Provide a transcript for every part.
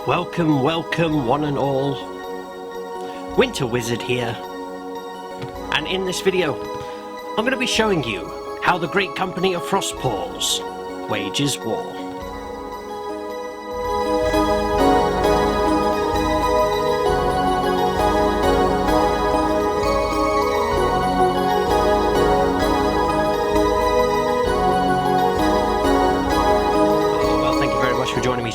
Welcome, welcome one and all. Winter Wizard here. And in this video, I'm going to be showing you how the Great Company of Frostpaws wages war.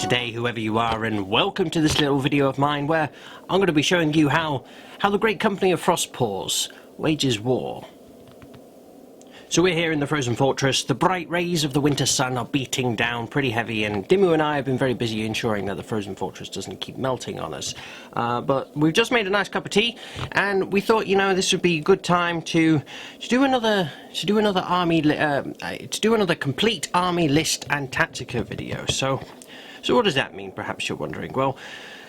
Today, whoever you are, and welcome to this little video of mine where I'm going to be showing you how the Great Company of Frostpaws wages war. So we're here in the Frozen Fortress. The bright rays of the winter sun are beating down pretty heavy, and Dimmu and I have been very busy ensuring that the Frozen Fortress doesn't keep melting on us. But we've just made a nice cup of tea, and we thought, you know, this would be a good time to do another Complete Army List and Tactica video. So what does that mean, perhaps you're wondering? Well,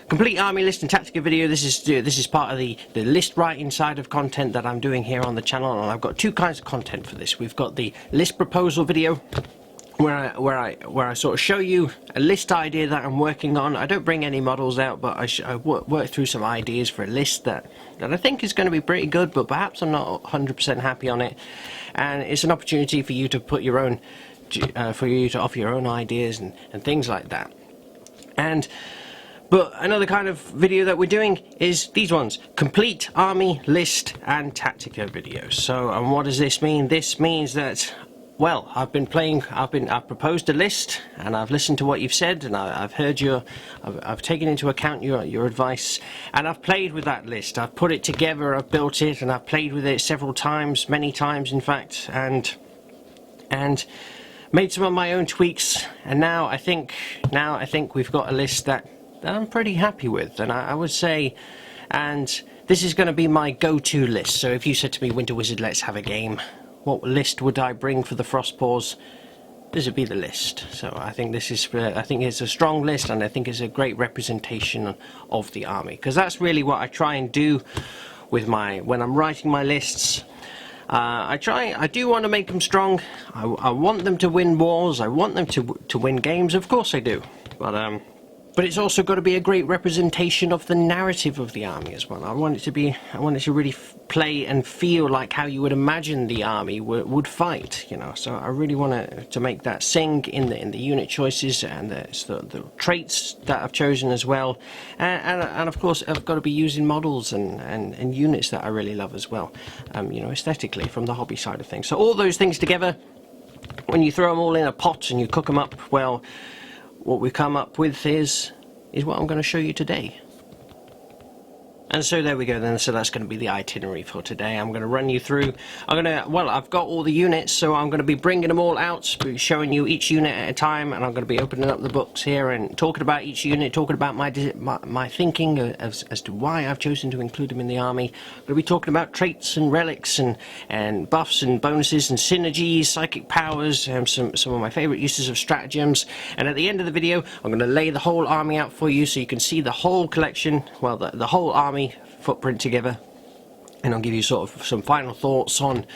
Complete Army List and Tactica video, this is part of the list writing side of content that I'm doing here on the channel, and I've got two kinds of content for this. We've got the list proposal video, where I sort of show you a list idea that I'm working on. I don't bring any models out, but I work through some ideas for a list that I think is going to be pretty good, but perhaps I'm not 100% happy on it. And it's an opportunity for you to put your own, for you to offer your own ideas and things like that. But another kind of video that we're doing is these ones, Complete Army List and Tactica videos. So, and what does this mean? This means that, well, I've proposed a list, and I've listened to what you've said, and I've heard I've taken into account your advice, and I've played with that list. I've put it together, I've built it, and I've played with it several times, many times in fact, and made some of my own tweaks, and now I think we've got a list that I'm pretty happy with, and I would say, and this is going to be my go-to list. So if you said to me, Winter Wizard, let's have a game, what list would I bring for the Frostpaws? This would be the list. So I think I think it's a strong list, and I think it's a great representation of the army, because that's really what I try and do with when I'm writing my lists. I do want to make them strong. I want them to win wars. I want them to win games. Of course I do. But it's also got to be a great representation of the narrative of the army as well. I want it to really play and feel like how you would imagine the army would fight, you know. So I really want to make that sing in the unit choices and the traits that I've chosen as well. And of course I've got to be using models and units that I really love as well, you know, aesthetically from the hobby side of things. So all those things together, when you throw them all in a pot and you cook them up, well, what we come up with is what I'm going to show you today. And so there we go then. So that's going to be the itinerary for today. I'm going to run you through. I've got all the units, so I'm going to be bringing them all out, showing you each unit at a time, and I'm going to be opening up the books here and talking about each unit, talking about my thinking as to why I've chosen to include them in the army. I'm going to be talking about traits and relics and buffs and bonuses and synergies, psychic powers, some of my favourite uses of stratagems. And at the end of the video, I'm going to lay the whole army out for you so you can see the whole collection, well, the whole army footprint together, and I'll give you sort of some final thoughts on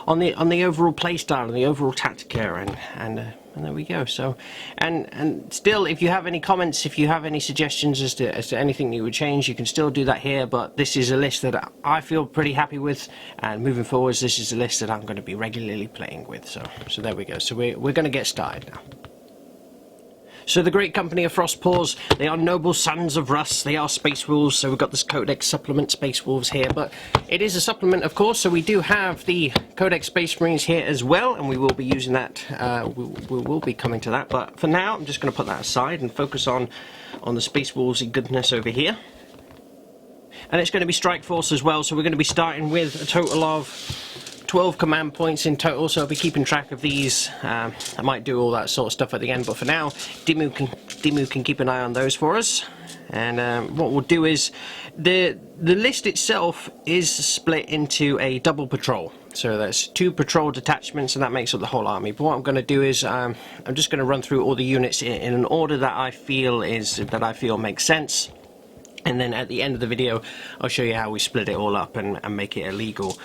the overall playstyle and the overall tactica, and there we go. So and still, if you have any comments, if you have any suggestions as to anything you would change, you can still do that here. But this is a list that I feel pretty happy with, and moving forwards, this is a list that I'm going to be regularly playing with. So there we go. So we're going to get started now. So the Great Company of Frostpaws, they are noble sons of Rust, they are Space Wolves, so we've got this Codex Supplement Space Wolves here, but it is a supplement of course, so we do have the Codex Space Marines here as well, and we will be using that, we will be coming to that, but for now I'm just going to put that aside and focus on the Space Wolves' goodness over here. And it's going to be Strike Force as well, so we're going to be starting with a total of 12 command points in total, so I'll be keeping track of these. I might do all that sort of stuff at the end, but for now, Dimmu can keep an eye on those for us. And what we'll do is, the list itself is split into a double patrol. So that's 2 patrol detachments, and that makes up the whole army. But what I'm going to do is, I'm just going to run through all the units in an order that I feel makes sense. And then at the end of the video, I'll show you how we split it all up and make it a legal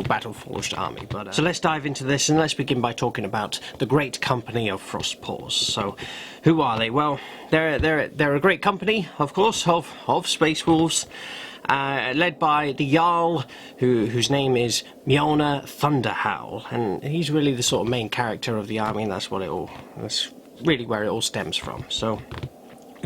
battle-forged army. But so let's dive into this, and let's begin by talking about the Great Company of Frostpaws. So, who are they? Well, they're a great company, of course, of Space Wolves, led by the Jarl, whose name is Mjolnir Thunderhowl, and he's really the sort of main character of the army, and that's really where it all stems from. So,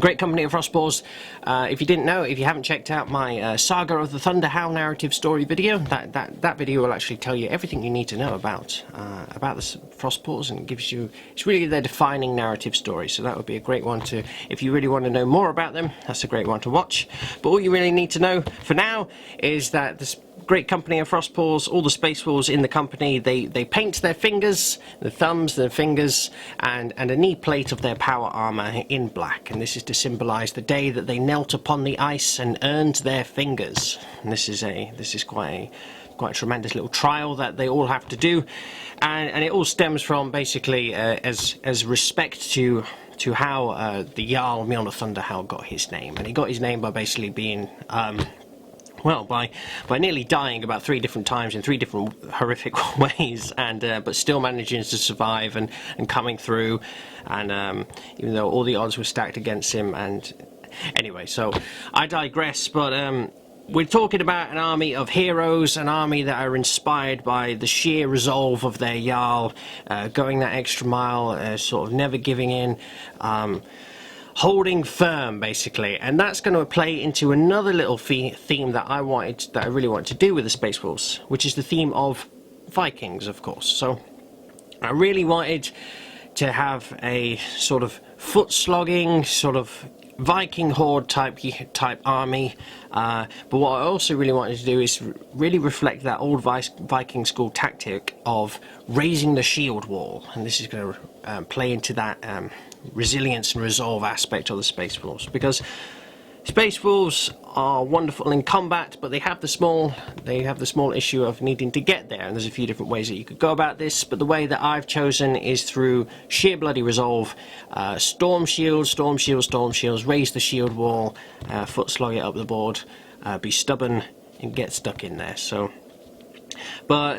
Great Company of Frostpaws. If you didn't know, if you haven't checked out my Saga of the Thunderhowl narrative story video, that video will actually tell you everything you need to know about the Frostpaws, and it's really their defining narrative story. So that would be a great one to, if you really want to know more about them, that's a great one to watch. But all you really need to know for now is that this Great Company of Frostpaws, all the Space Wolves in the company, they paint their fingers, the thumbs, their fingers, and a knee plate of their power armor in black. And this is to symbolize the day that they knelt upon the ice and earned their fingers. And this is quite a tremendous little trial that they all have to do, and it all stems from basically as respect to how the Jarl Mjolnir Thunderhowl got his name. And he got his name by basically being well, by nearly dying about 3 different times in 3 different horrific ways, and but still managing to survive and coming through, and even though all the odds were stacked against him. And anyway, so I digress, but we're talking about an army of heroes, an army that are inspired by the sheer resolve of their Jarl, going that extra mile, sort of never giving in, holding firm, basically. And that's going to play into another little theme that I really wanted to do with the Space Wolves, which is the theme of Vikings, of course. So I really wanted to have a sort of foot-slogging, sort of Viking horde type army, but what I also really wanted to do is really reflect that old Viking school tactic of raising the shield wall, and this is going to play into that resilience and resolve aspect of the Space Wolves, because Space Wolves are wonderful in combat, but they have the small issue of needing to get there, and there's a few different ways that you could go about this, but the way that I've chosen is through sheer bloody resolve. Storm shields, raise the shield wall, foot slog it up the board, be stubborn and get stuck in there. So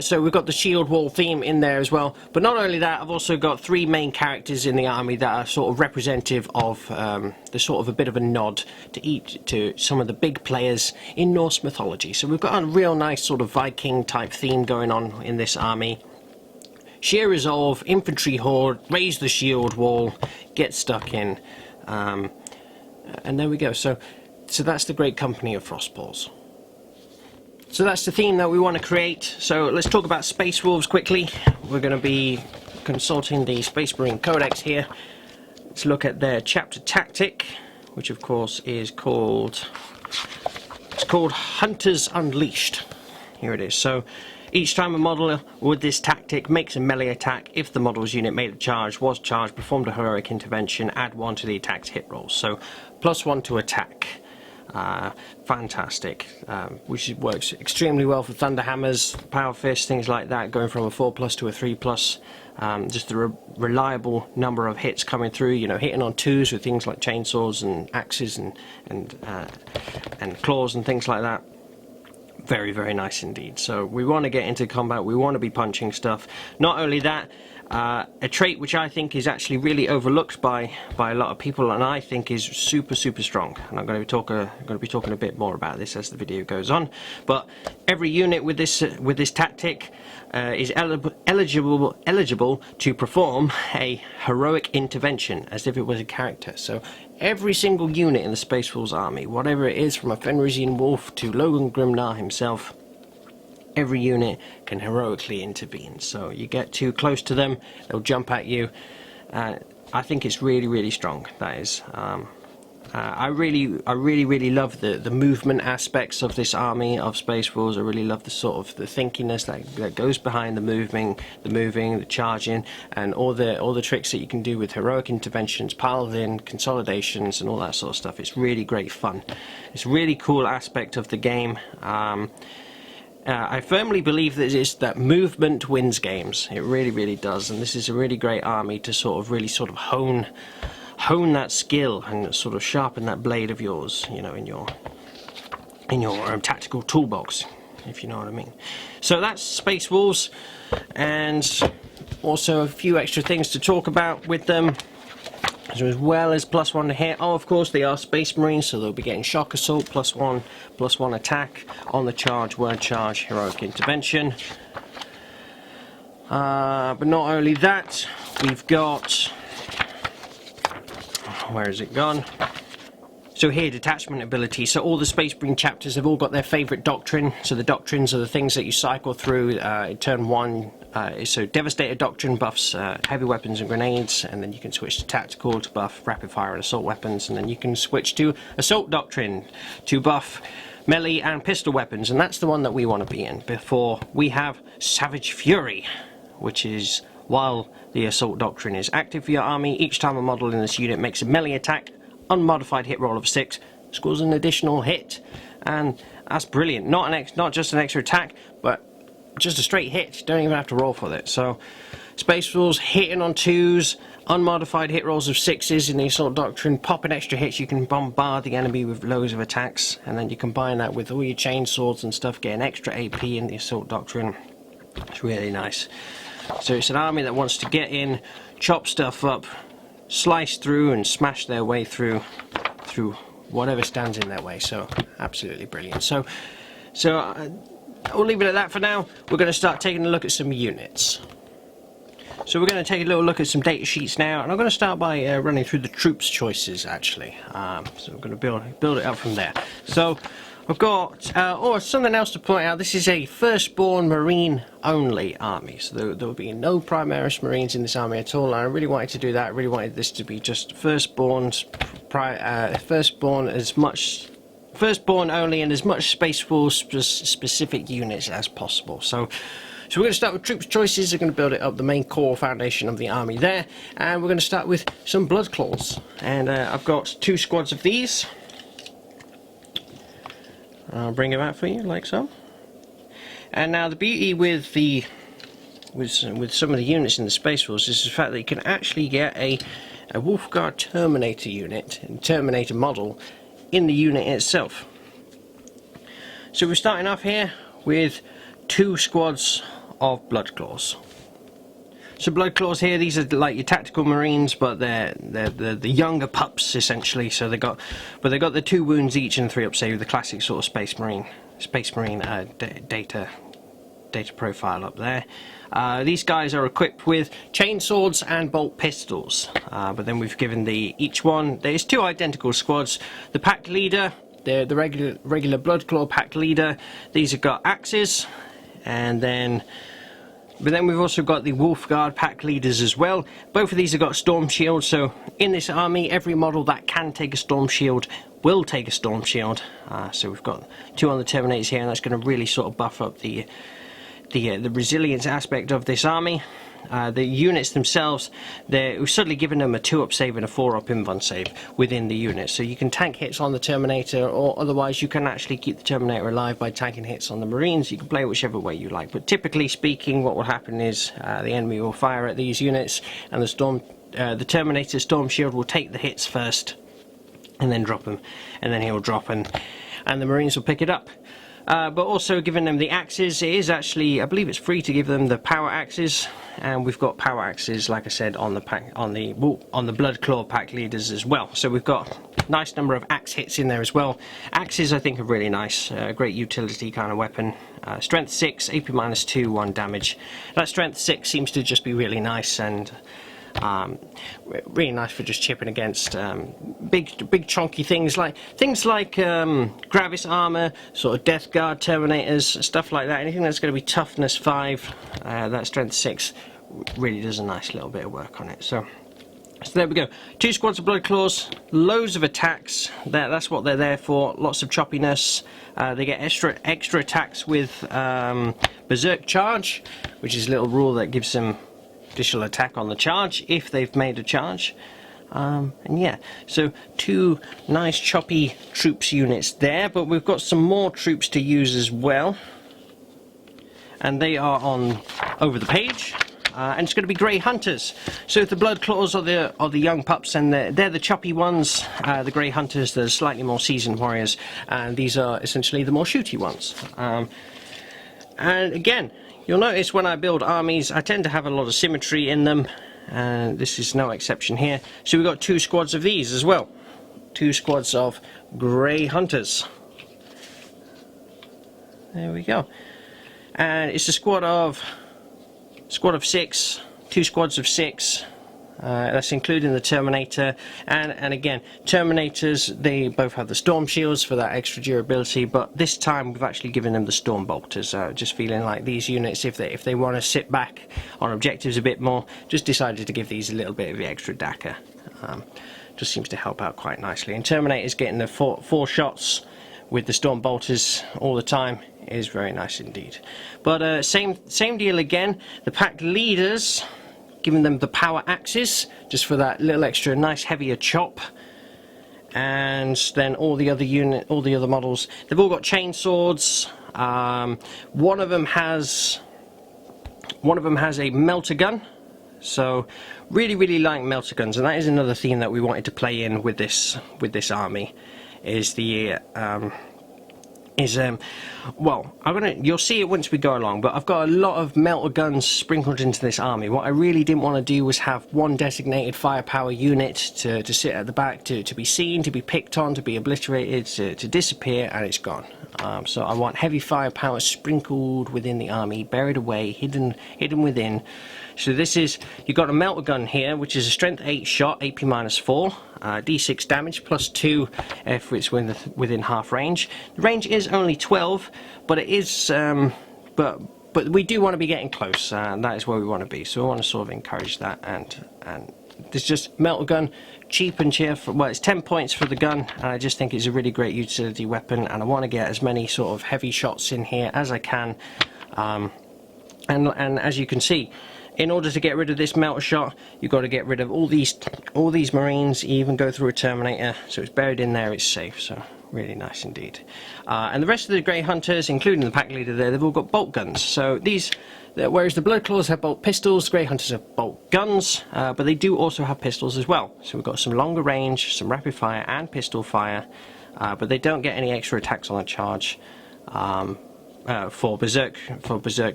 we've got the shield wall theme in there as well. But not only that, I've also got 3 main characters in the army that are sort of representative of the sort of a bit of a nod to some of the big players in Norse mythology. So we've got a real nice sort of Viking type theme going on in this army. Sheer resolve, infantry horde, raise the shield wall, get stuck in, and there we go. So that's the Great Company of Frostpaws. So that's the theme that we want to create. So let's talk about Space Wolves quickly. We're going to be consulting the Space Marine Codex here. Let's look at their chapter tactic, which of course is called Hunters Unleashed. Here it is. So each time a model with this tactic makes a melee attack, if the model's unit made a charge, was charged, performed a heroic intervention, add 1 to the attack's hit rolls. So +1 to attack. Fantastic, which works extremely well for Thunderhammers, Power Fists, things like that, going from a 4+ to a 3+. Just a reliable number of hits coming through, you know, hitting on 2s with things like chainsaws and axes and claws and things like that. Very, very nice indeed. So we want to get into combat, we want to be punching stuff. Not only that, a trait which I think is actually really overlooked by a lot of people, and I think is super strong. And I'm going to be talking a bit more about this as the video goes on. But every unit with this tactic is eligible to perform a heroic intervention as if it was a character. So every single unit in the Space Wolves army, whatever it is, from a Fenrisian Wolf to Logan Grimnar himself, every unit can heroically intervene. So you get too close to them, they'll jump at you. I think it's really strong. That is. I really love the movement aspects of this army of Space Wolves. I really love the sort of the thinkiness that goes behind the moving, the charging, and all the tricks that you can do with heroic interventions, paladin, consolidations, and all that sort of stuff. It's really great fun. It's a really cool aspect of the game. I firmly believe that movement wins games. It really does, and this is a really great army to really hone hone that skill and sort of sharpen that blade of yours, you know, in your tactical toolbox, if you know what I mean. So that's Space Wolves, and also a few extra things to talk about with them. So as well as +1 to hit, oh of course they are Space Marines, so they'll be getting Shock Assault, +1 attack on the charge, word charge, heroic intervention. But not only that, we've got, where has it gone? So here, Detachment Ability. So all the Space Marine chapters have all got their favourite doctrine. So the doctrines are the things that you cycle through in turn 1. So Devastator Doctrine buffs heavy weapons and grenades, and then you can switch to Tactical to buff rapid fire and assault weapons, and then you can switch to Assault Doctrine to buff melee and pistol weapons, and that's the one that we want to be in. Before we have Savage Fury, which is while the Assault Doctrine is active for your army, each time a model in this unit makes a melee attack, unmodified hit roll of 6, scores an additional hit, and that's brilliant. Not just an extra attack, but just a straight hit. You don't even have to roll for it. So Space Wolves hitting on 2s, unmodified hit rolls of 6s in the Assault Doctrine, popping extra hits. You can bombard the enemy with loads of attacks, and then you combine that with all your chain swords and stuff, getting extra AP in the Assault Doctrine. It's really nice. So it's an army that wants to get in, chop stuff up, slice through and smash their way through whatever stands in their way. So absolutely brilliant. So we'll leave it at that for now. We're going to start taking a look at some units. So we're going to take a little look at some data sheets now, and I'm going to start by running through the troops choices actually. So we're going to build it up from there. So I've got, something else to point out, this is a firstborn Marine only army, so there will be no Primaris Marines in this army at all, and I really wanted to do that. I really wanted this to be just firstborn only, and as much Space Force specific units as possible. So we're going to start with troops choices. We're going to build it up, the main core foundation of the army there, and we're going to start with some Blood Claws, and I've got 2 squads of these. I'll bring them out for you, like so. And now the beauty with some of the units in the Space Force is the fact that you can actually get a Wolfguard Terminator unit, Terminator model, in the unit itself. So we're starting off here with 2 squads of Blood Claws. So Blood Claws here, these are like your tactical Marines, but they're the younger pups essentially. So they got the 2 wounds each and 3 up save, the classic sort of Space Marine data profile up there. These guys are equipped with chain swords and bolt pistols, but then we've given each one. There's 2 identical squads. The pack leader, the regular Blood Claw pack leader. These have got axes, but then we've also got the Wolfguard pack leaders as well. Both of these have got Storm Shield, so in this army, every model that can take a Storm Shield will take a Storm Shield. So we've got 2 on the Terminators here, and that's going to really sort of buff up the resilience aspect of this army. The units themselves, we've suddenly given them a 2-up save and a 4-up invuln save within the unit. So you can tank hits on the Terminator, or otherwise you can actually keep the Terminator alive by tanking hits on the Marines. You can play whichever way you like. But typically speaking, what will happen is the enemy will fire at these units, and the Terminator Storm Shield will take the hits first, and then drop them, and then he'll drop, and the Marines will pick it up. But also giving them the axes, it is actually, I believe it's free to give them the power axes, and we've got power axes, like I said, on the Blood Claw pack leaders as well. So we've got a nice number of axe hits in there as well. Axes I think are really nice, great utility kind of weapon. Strength 6, AP -2, 1 damage. That Strength 6 seems to just be really nice, and really nice for just chipping against big chunky things like Gravis armor, sort of Death Guard Terminators, stuff like that. Anything that's going to be toughness 5, that Strength 6 really does a nice little bit of work on it. So there we go. 2 squads of Blood Claws, loads of attacks. That's what they're there for. Lots of choppiness. They get extra attacks with Berserk Charge, which is a little rule that gives them additional attack on the charge if they've made a charge. And yeah, so 2 nice choppy troops units there, but we've got some more troops to use as well, and they are over the page. and it's going to be Grey Hunters. So the Blood Claws are the young pups, and they're the choppy ones. The Grey Hunters, the slightly more seasoned warriors, and these are essentially the more shooty ones. And again, you'll notice when I build armies, I tend to have a lot of symmetry in them, and this is no exception here. So we've got 2 squads of these as well. 2 squads of Grey Hunters. There we go. And it's a squad of 6, 2 squads of 6. That's including the Terminator, and again, Terminators, they both have the Storm Shields for that extra durability, but this time we've actually given them the Storm Bolters. Just feeling like these units, if they want to sit back on objectives a bit more, just decided to give these a little bit of the extra Dakka. Just seems to help out quite nicely. And Terminator's getting the 4 shots with the Storm Bolters all the time is very nice indeed. But same deal again. The pack leaders, giving them the power axes just for that little extra nice heavier chop. And then all the other models, they've all got chain swords. One of them has a melter gun. So really like melter guns, and that is another theme that we wanted to play in with this army. Is the well, you'll see it once we go along, but I've got a lot of melter guns sprinkled into this army. What I really didn't want to do was have one designated firepower unit to sit at the back, to be seen, to be picked on, to be obliterated, to disappear, and it's gone. So I want heavy firepower sprinkled within the army, buried away, hidden within. So this is, you've got a melter gun here, which is a strength 8 shot, AP -4, D6 damage +2 if it's within half range. The range is only 12, but it is, but we do want to be getting close, and that is where we want to be. So we want to sort of encourage that, and there's just melter gun, cheap and cheerful. Well, it's 10 points for the gun, and I just think it's a really great utility weapon, and I want to get as many sort of heavy shots in here as I can. And as you can see, in order to get rid of this melter shot, you've got to get rid of all these Marines, even go through a Terminator, so it's buried in there, it's safe, so really nice indeed. And the rest of the Grey Hunters, including the pack leader there, they've all got bolt guns. So these, whereas the Blood Claws have bolt pistols, Grey Hunters have bolt guns, but they do also have pistols as well. So we've got some longer range, some rapid fire and pistol fire, but they don't get any extra attacks on the charge. For Berserk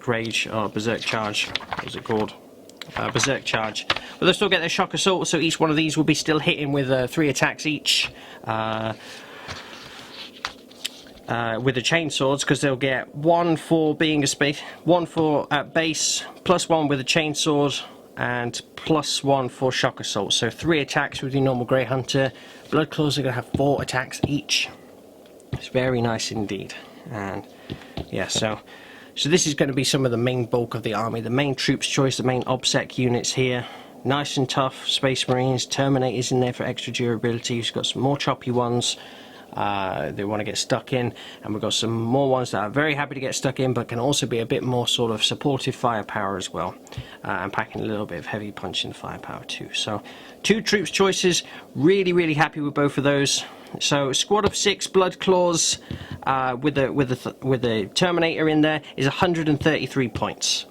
Rage, or Berserk Charge, what was it called? Berserk Charge. But they'll still get their Shock Assault, so each one of these will be still hitting with 3 attacks each. With the chain swords, because they'll get 1 for being a space, 1 for at base, +1 with a chain sword, and +1 for Shock Assault. So 3 attacks with your normal Grey Hunter. Blood Claws are going to have 4 attacks each. It's very nice indeed. And yeah, so this is going to be some of the main bulk of the army, the main troops choice, the main OBSEC units here. Nice and tough Space Marines, Terminators in there for extra durability. We've got some more choppy ones they want to get stuck in, and we've got some more ones that are very happy to get stuck in, but can also be a bit more sort of supportive firepower as well, and packing a little bit of heavy punch and firepower too. So 2 troops choices, really happy with both of those. So squad of 6 Blood Claws with the Terminator in there is 133 points.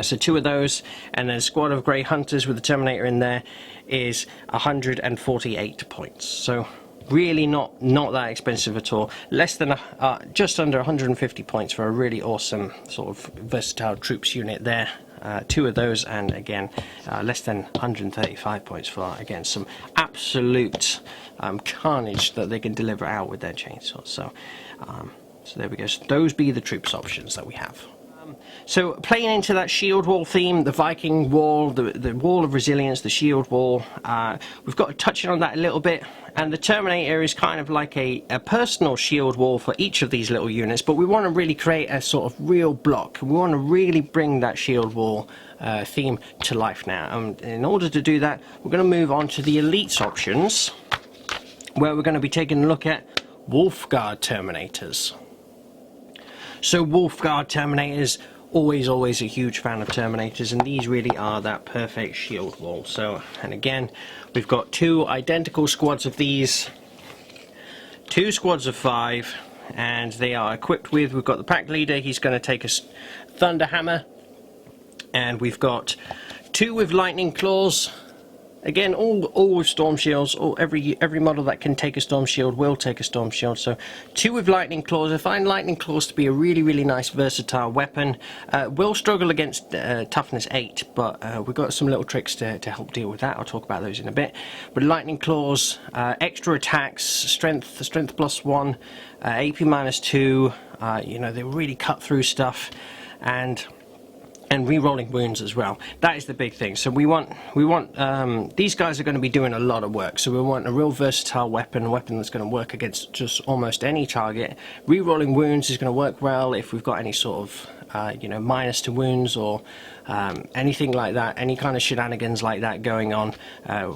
So 2 of those, and then a squad of Grey Hunters with the Terminator in there is 148 points. So really not that expensive at all. Less than just under 150 points for a really awesome sort of versatile troops unit there. 2 of those, and again less than 135 points for again some absolute carnage that they can deliver out with their chainsaws. So there we go. So those be the troops options that we have. So playing into that shield wall theme, the Viking wall, the wall of resilience, the shield wall, we've got to touch on that a little bit, and the Terminator is kind of like a personal shield wall for each of these little units, but we want to really create a sort of real block. We want to really bring that shield wall theme to life now, and in order to do that, we're going to move on to the elites options, where we're going to be taking a look at Wolfguard Terminators. So Wolfguard Terminators, always a huge fan of Terminators, and these really are that perfect shield wall. So, and again, we've got 2 identical squads of these, 2 squads of 5, and they are equipped with, we've got the pack leader, he's going to take a Thunder Hammer, And we've got 2 with lightning claws. Again, all with storm shields. Every model that can take a storm shield will take a storm shield. So 2 with lightning claws. I find lightning claws to be a really nice versatile weapon. Will struggle against toughness 8, but we've got some little tricks to help deal with that. I'll talk about those in a bit. But lightning claws, extra attacks, strength +1, AP -2. You know, they really cut through stuff, and re-rolling wounds as well. That is the big thing. So we want these guys are going to be doing a lot of work, so we want a real versatile weapon, a weapon that's going to work against just almost any target. Re-rolling wounds is going to work well if we've got any sort of you know, minus to wounds or anything like that, any kind of shenanigans like that going on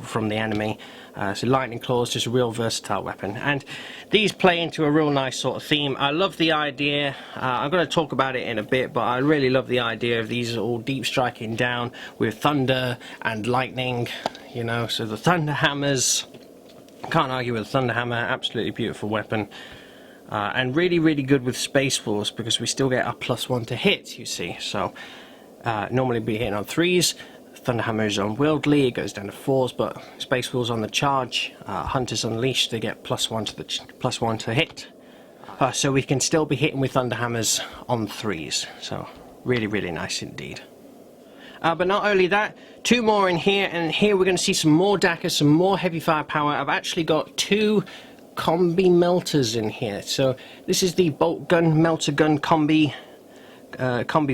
from the enemy. So lightning claws, just a real versatile weapon, and these play into a real nice sort of theme. I love the idea. I'm going to talk about it in a bit, but I really love the idea of these all deep striking down with thunder and lightning, you know. So the thunder hammers, can't argue with a thunder hammer. Absolutely beautiful weapon. And really good with Space Wolves, because we still get a +1 to hit, you see. So normally be hitting on 3s. Thunderhammer is unwieldy, it goes down to 4s, but Space Wolves on the charge, Hunters Unleashed, they get +1 to the +1 to hit. So we can still be hitting with Thunderhammers on 3s. So really nice indeed. But not only that, 2 more in here, and here we're going to see some more DACA, some more heavy firepower. I've actually got 2 combi melters in here. So this is the bolt gun, melter gun combi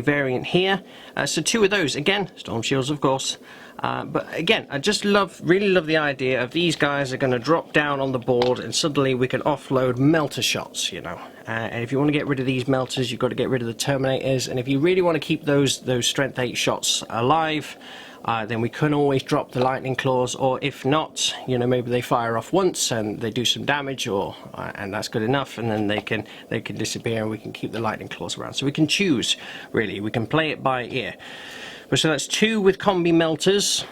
variant here. So 2 of those, again, storm shields of course, but again, I just really love the idea of these guys are going to drop down on the board and suddenly we can offload melter shots, you know. And if you want to get rid of these melters, you've got to get rid of the Terminators, and if you really want to keep those strength 8 shots alive, then we can always drop the lightning claws, or if not, you know, maybe they fire off once and they do some damage, or and that's good enough, and then they can disappear and we can keep the lightning claws around. So we can choose, really, we can play it by ear. But so that's 2 with combi melters,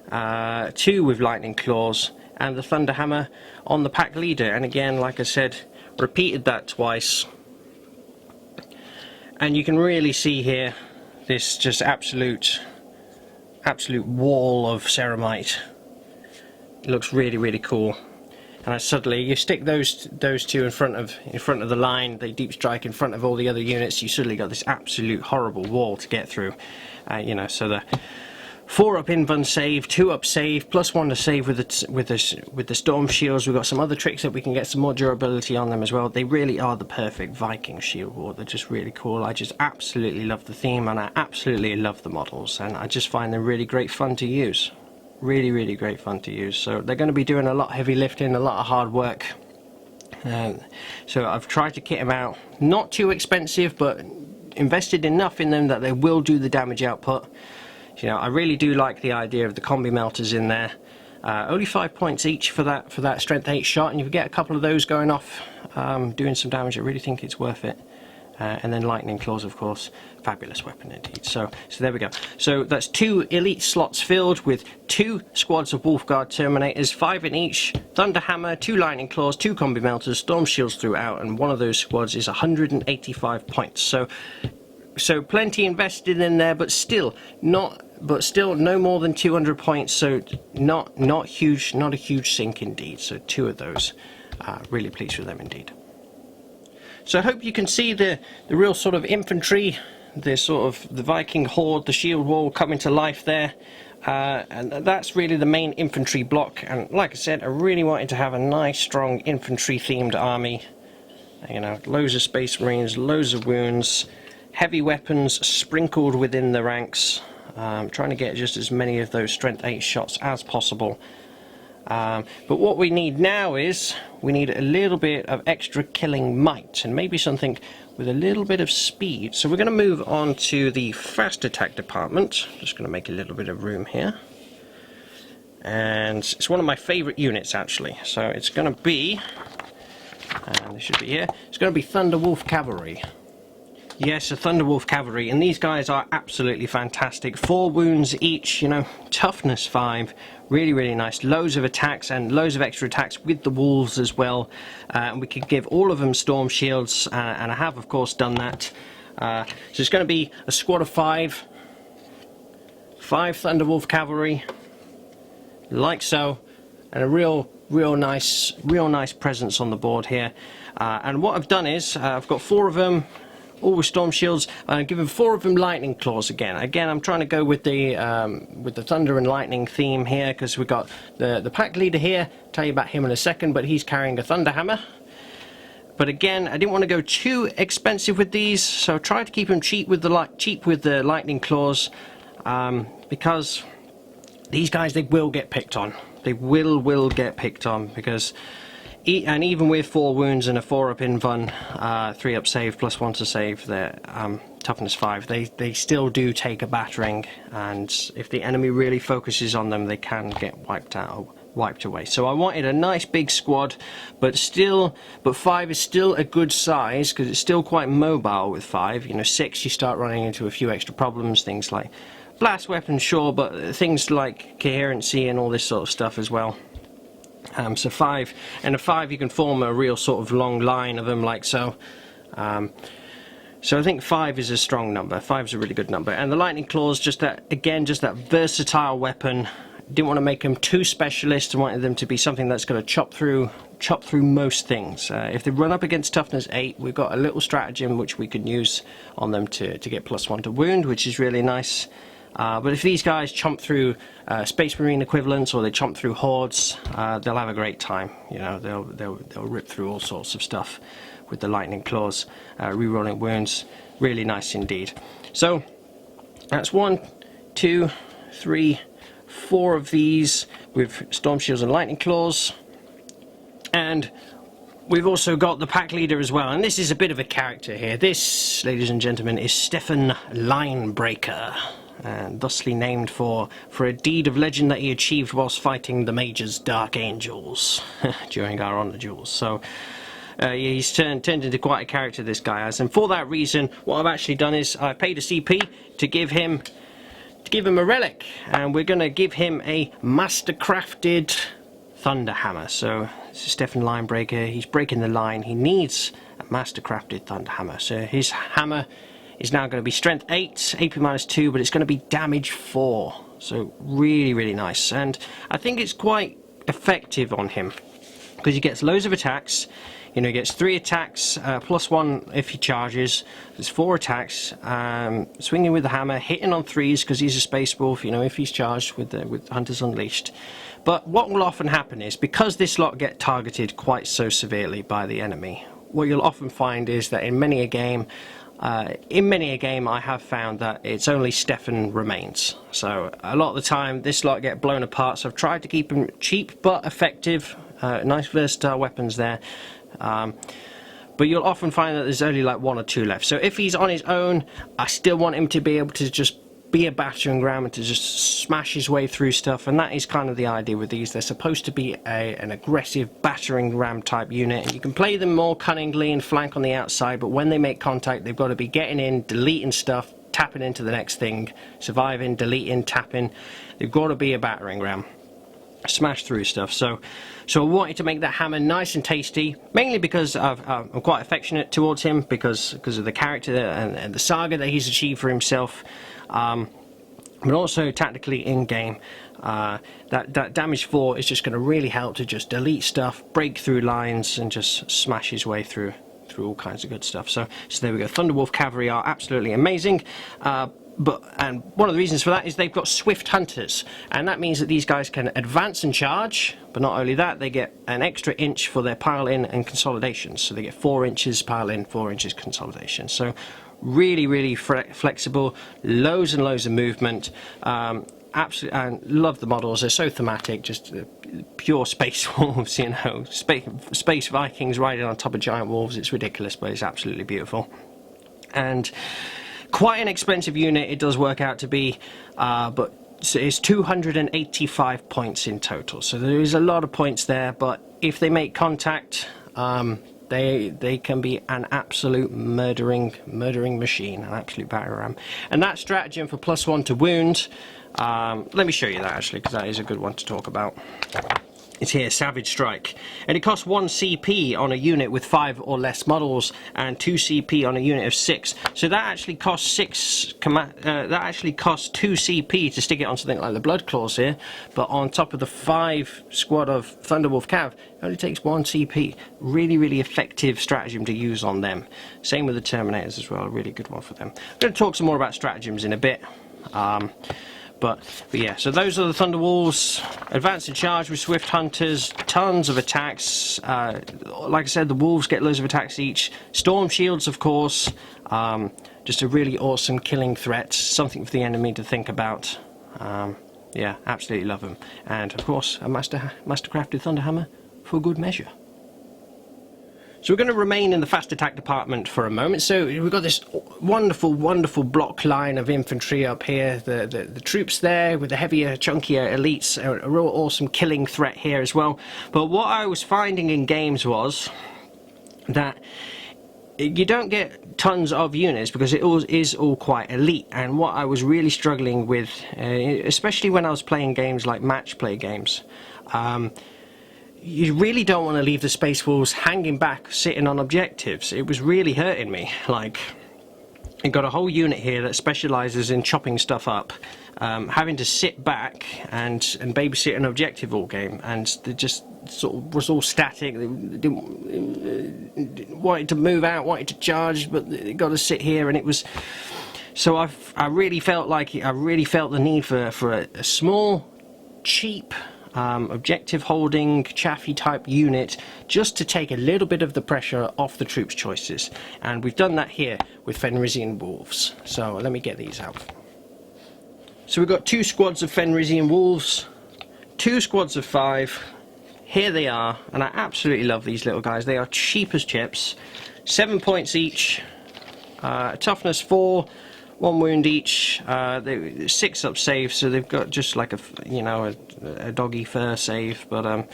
2 with lightning claws, and the Thunderhammer on the pack leader. And again, like I said, repeated that twice, and you can really see here this just absolute wall of ceramite. It looks really cool. And suddenly you stick those 2 in front of the line, they deep strike in front of all the other units, you suddenly got this absolute horrible wall to get through. You know, so the 4-up invuln save, 2-up save, +1 to save with the storm shields. We've got some other tricks that we can get some more durability on them as well. They really are the perfect Viking shield wall. They're just really cool. I just absolutely love the theme, and I absolutely love the models, and I just find them really great fun to use. Really great fun to use. So they're going to be doing a lot of heavy lifting, a lot of hard work. So I've tried to kit them out, not too expensive, but invested enough in them that they will do the damage output. You know, I really do like the idea of the combi melters in there. Only 5 points each for that strength 8 shot, and if you get a couple of those going off, doing some damage, I really think it's worth it. And then lightning claws, of course, fabulous weapon indeed. So there we go. So that's 2 elite slots filled with 2 squads of Wolfguard Terminators, 5 in each, Thunderhammer, 2 lightning claws, 2 combi melters, storm shields throughout, and one of those squads is 185 points. So plenty invested in there, but still no more than 200 points. So not a huge sink indeed. So 2 of those, really pleased with them indeed. So I hope you can see the real sort of infantry, the Viking horde, the shield wall coming to life there. And that's really the main infantry block. And like I said, I really wanted to have a nice, strong infantry themed army. You know, loads of Space Marines, loads of wounds, heavy weapons sprinkled within the ranks. Trying to get just as many of those strength 8 shots as possible. But what we need now is we need a little bit of extra killing might, and maybe something with a little bit of speed. So we're going to move on to the fast attack department. Just going to make a little bit of room here, and it's one of my favorite units actually. So it's going to be, and they should be here, it's going to be Thunderwolf Cavalry. Yes, a Thunderwolf Cavalry, and these guys are absolutely fantastic. 4 wounds each, you know, toughness 5, really nice. Loads of attacks and loads of extra attacks with the wolves as well. And we could give all of them storm shields, and I have of course done that. So it's going to be a squad of 5 Thunderwolf cavalry, like so, and a real nice presence on the board here. And what I've done is I've got 4 of them, all with storm shields. I've given 4 of them lightning claws again. I'm trying to go with the thunder and lightning theme here, because we've got the pack leader here. I'll tell you about him in a second, but he's carrying a thunder hammer. But again, I didn't want to go too expensive with these, so I tried to keep them cheap with the lightning claws, because these guys, they will get picked on. They will get picked on, because and even with 4 wounds and a 4-up invuln, 3-up save plus 1 to save, their toughness 5, they still do take a battering, and if the enemy really focuses on them, they can get wiped away. So I wanted a nice big squad, but 5 is still a good size, because it's still quite mobile with 5. You know, 6 you start running into a few extra problems, things like blast weapons, sure, but things like coherency and all this sort of stuff as well. So 5, and a 5 you can form a real sort of long line of them, like so. So I think 5 is a strong number. 5 is a really good number, and the lightning claws, just that versatile weapon. Didn't want to make them too specialist. I wanted them to be something that's going to chop through most things. If they run up against toughness 8, we've got a little stratagem which we can use on them to get +1 to wound, which is really nice. But if these guys chomp through Space Marine equivalents, or they chomp through hordes, they'll have a great time. You know, they'll rip through all sorts of stuff with the lightning claws, rerolling wounds. Really nice indeed. So that's 1, 2, 3, 4 of these with storm shields and lightning claws, and we've also got the pack leader as well. And this is a bit of a character here. This, ladies and gentlemen, is Stefan Linebreaker, and thusly named for a deed of legend that he achieved whilst fighting the Major's Dark Angels during our honor duels. So he's turned into quite a character, this guy has, and for that reason what I've actually done is I paid a CP to give him a relic, and we're going to give him a mastercrafted thunder hammer. So this is Stefan Linebreaker. He's breaking the line. He needs a mastercrafted thunder hammer. So his hammer is now going to be strength 8, AP -2, but it's going to be damage 4. So really nice, and I think it's quite effective on him, because he gets loads of attacks. You know, he gets 3 attacks, +1 if he charges. There's 4 attacks, swinging with the hammer, hitting on 3s because he's a space wolf, you know, if he's charged with Hunters Unleashed. But what will often happen is, because this lot get targeted quite so severely by the enemy, what you'll often find is that in many a game I have found that it's only Stefan remains. So a lot of the time this lot get blown apart, so I've tried to keep them cheap but effective. Nice versatile weapons there. But you'll often find that there's only like 1 or 2 left. So if he's on his own, I still want him to be able to just be a battering ram and to just smash his way through stuff, and that is kind of the idea with these. They're supposed to be an aggressive battering ram type unit, and you can play them more cunningly and flank on the outside, but when they make contact they've got to be getting in, deleting stuff, tapping into the next thing, surviving, deleting, tapping. They've got to be a battering ram, smash through stuff. So I wanted to make that hammer nice and tasty, mainly because I'm quite affectionate towards him because of the character and the saga that he's achieved for himself, but also tactically in game. That damage 4 is just going to really help to just delete stuff, break through lines, and just smash his way through all kinds of good stuff. So there we go. Thunderwolf cavalry are absolutely amazing. And one of the reasons for that is they've got swift hunters, and that means that these guys can advance and charge, but not only that, they get an extra inch for their pile in and consolidation. So they get 4 inches pile in, 4 inches consolidation. So really flexible, loads and loads of movement. Absolutely, and love the models. They're so thematic, just pure space wolves, you know, space Vikings riding on top of giant wolves. It's ridiculous, but it's absolutely beautiful. And quite an expensive unit it does work out to be, but it's 285 points in total, so there is a lot of points there. But if they make contact, they can be an absolute murdering machine, an absolute battering ram. And that stratagem for +1 to wound, let me show you that actually, because that is a good one to talk about. It's here, Savage Strike, and it costs 1 CP on a unit with 5 or less models, and 2 CP on a unit of 6. So that actually costs 2 CP to stick it on something like the Blood Claws here. But on top of the 5 squad of Thunderwolf Cav, it only takes 1 CP. Really, really effective stratagem to use on them. Same with the Terminators as well. A really good one for them. I'm going to talk some more about stratagems in a bit. But yeah, so those are the Thunderwolves. Advance and charge with Swift Hunters, tons of attacks. Like I said, the Wolves get loads of attacks each. Storm Shields, of course. Just a really awesome killing threat. Something for the enemy to think about. Yeah, absolutely love them. And of course, a mastercrafted Thunderhammer for good measure. So we're going to remain in the fast attack department for a moment. So we've got this wonderful, wonderful block line of infantry up here. The troops there with the heavier, chunkier elites. A real awesome killing threat here as well. But what I was finding in games was that you don't get tons of units because it is all quite elite. And what I was really struggling with, especially when I was playing games like match play games, you really don't want to leave the Space Wolves hanging back, sitting on objectives. It was really hurting me. Like, you've got a whole unit here that specialises in chopping stuff up, having to sit back and babysit an objective all game, and they just sort of was all static. They didn't wanted to move out, wanted to charge, but they got to sit here, and it was. So I really felt the need for a small, cheap, objective holding chaffy type unit, just to take a little bit of the pressure off the troops' choices, and we've done that here with Fenrisian Wolves. So let me get these out. So we've got 2 squads of Fenrisian Wolves, 2 squads of 5. Here they are, and I absolutely love these little guys. They are cheap as chips. 7 points each, toughness 4, 1 wound each. 6 up save, so they've got just like a doggy fur save, but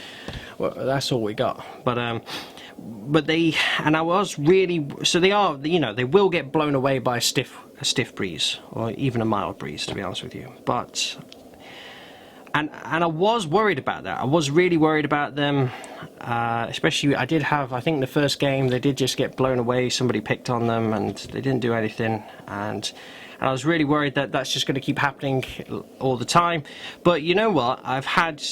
well, that's all we got. But they, and I was really, so they are, they will get blown away by a stiff breeze, or even a mild breeze, to be honest with you. But and I was worried about that. I was really worried about them, especially I think the first game they did just get blown away. Somebody picked on them and they didn't do anything, and I was really worried that that's just going to keep happening all the time. But you know what? I've had,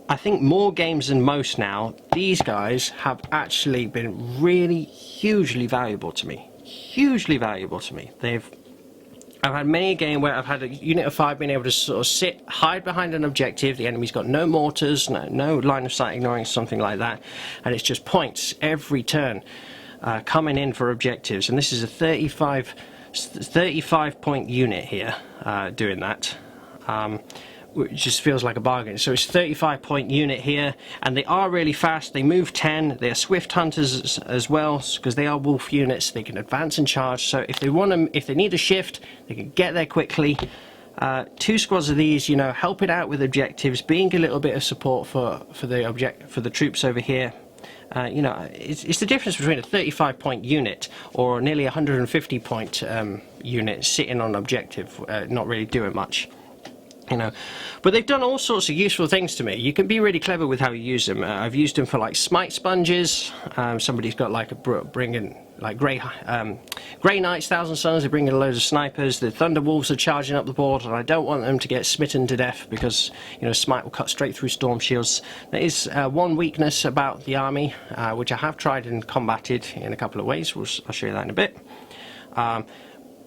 I think, more games than most now. These guys have actually been really hugely valuable to me. Hugely valuable to me. I've had many a game where I've had a unit of 5 being able to sort of hide behind an objective. The enemy's got no mortars, no line of sight ignoring, something like that, and it's just points every turn coming in for objectives. And this is a 35 point unit here doing that, which just feels like a bargain. So it's a 35 point unit here, and they are really fast. They move 10. They are Swift Hunters as well, because they are wolf units. They can advance and charge. So if they need a shift, they can get there quickly. 2 squads of these, helping out with objectives, being a little bit of support for the troops over here. It's the difference between a 35 point unit or nearly 150 point unit sitting on objective, not really doing much. But they've done all sorts of useful things to me. You can be really clever with how you use them. I've used them for like smite sponges. Somebody's got like bringing like Grey Knights, Thousand Suns. They bring in loads of snipers. The Thunder Wolves are charging up the board, and I don't want them to get smitten to death because smite will cut straight through storm shields. There is one weakness about the army, which I have tried and combated in a couple of ways. I'll show you that in a bit.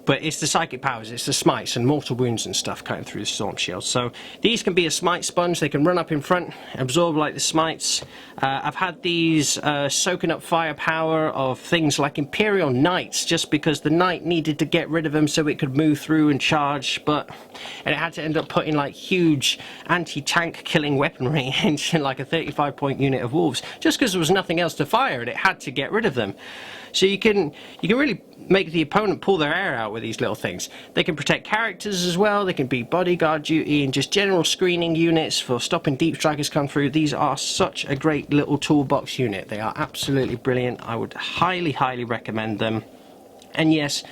But it's the psychic powers, it's the smites and mortal wounds and stuff cutting through the storm shield. So these can be a smite sponge. They can run up in front, absorb like the smites. I've had these soaking up firepower of things like Imperial Knights, just because the knight needed to get rid of them so it could move through and charge, and it had to end up putting like huge anti-tank killing weaponry into like a 35 point unit of wolves, just because there was nothing else to fire and it had to get rid of them. So you can really make the opponent pull their hair out with these little things. They can protect characters as well. They can be bodyguard duty and just general screening units for stopping deep strikers come through. These are such a great little toolbox unit. They are absolutely brilliant. I would highly recommend them. And yes,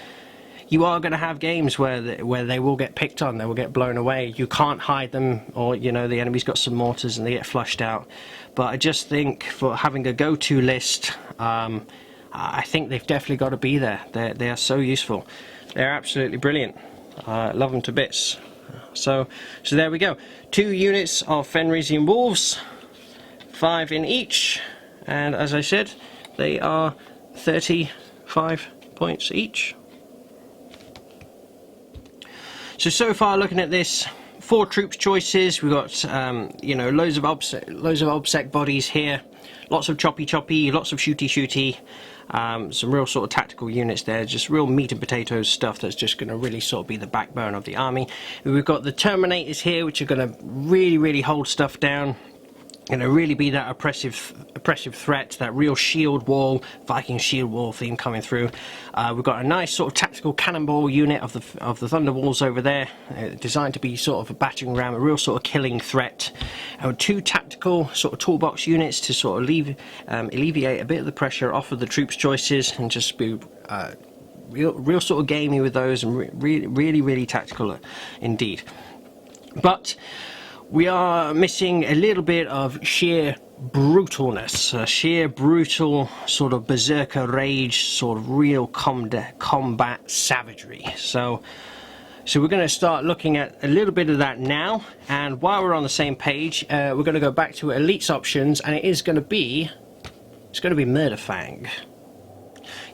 you are going to have games where they will get picked on, they will get blown away. You can't hide them, or you know, the enemy's got some mortars and they get flushed out. But I just think for having a go-to list, I think they've definitely got to be there. They are so useful. They're absolutely brilliant. Love them to bits. So there we go. 2 units of Fenrisian Wolves, 5 in each, and as I said, they are 35 points each. So far looking at this, 4 troops choices. We've got you know, loads of obsec bodies here, lots of choppy, lots of shooty. Some real sort of tactical units there, just real meat and potatoes stuff that's just going to really sort of be the backbone of the army. We've got the Terminators here, which are going to really hold stuff down. Going to really be that oppressive threat, that real shield wall, Viking shield wall theme coming through. We've got a nice sort of tactical cannonball unit of the Thunder Walls over there, designed to be sort of a battering ram, a real sort of killing threat. And 2 tactical sort of toolbox units to sort of alleviate a bit of the pressure off of the troops choices and just be real sort of gamey with those, and really tactical indeed. But we are missing a little bit of sheer brutalness, sheer brutal sort of berserker rage, sort of real combat savagery. So we're going to start looking at a little bit of that now, and while we're on the same page, we're going to go back to Elites options, and it's going to be Murderfang.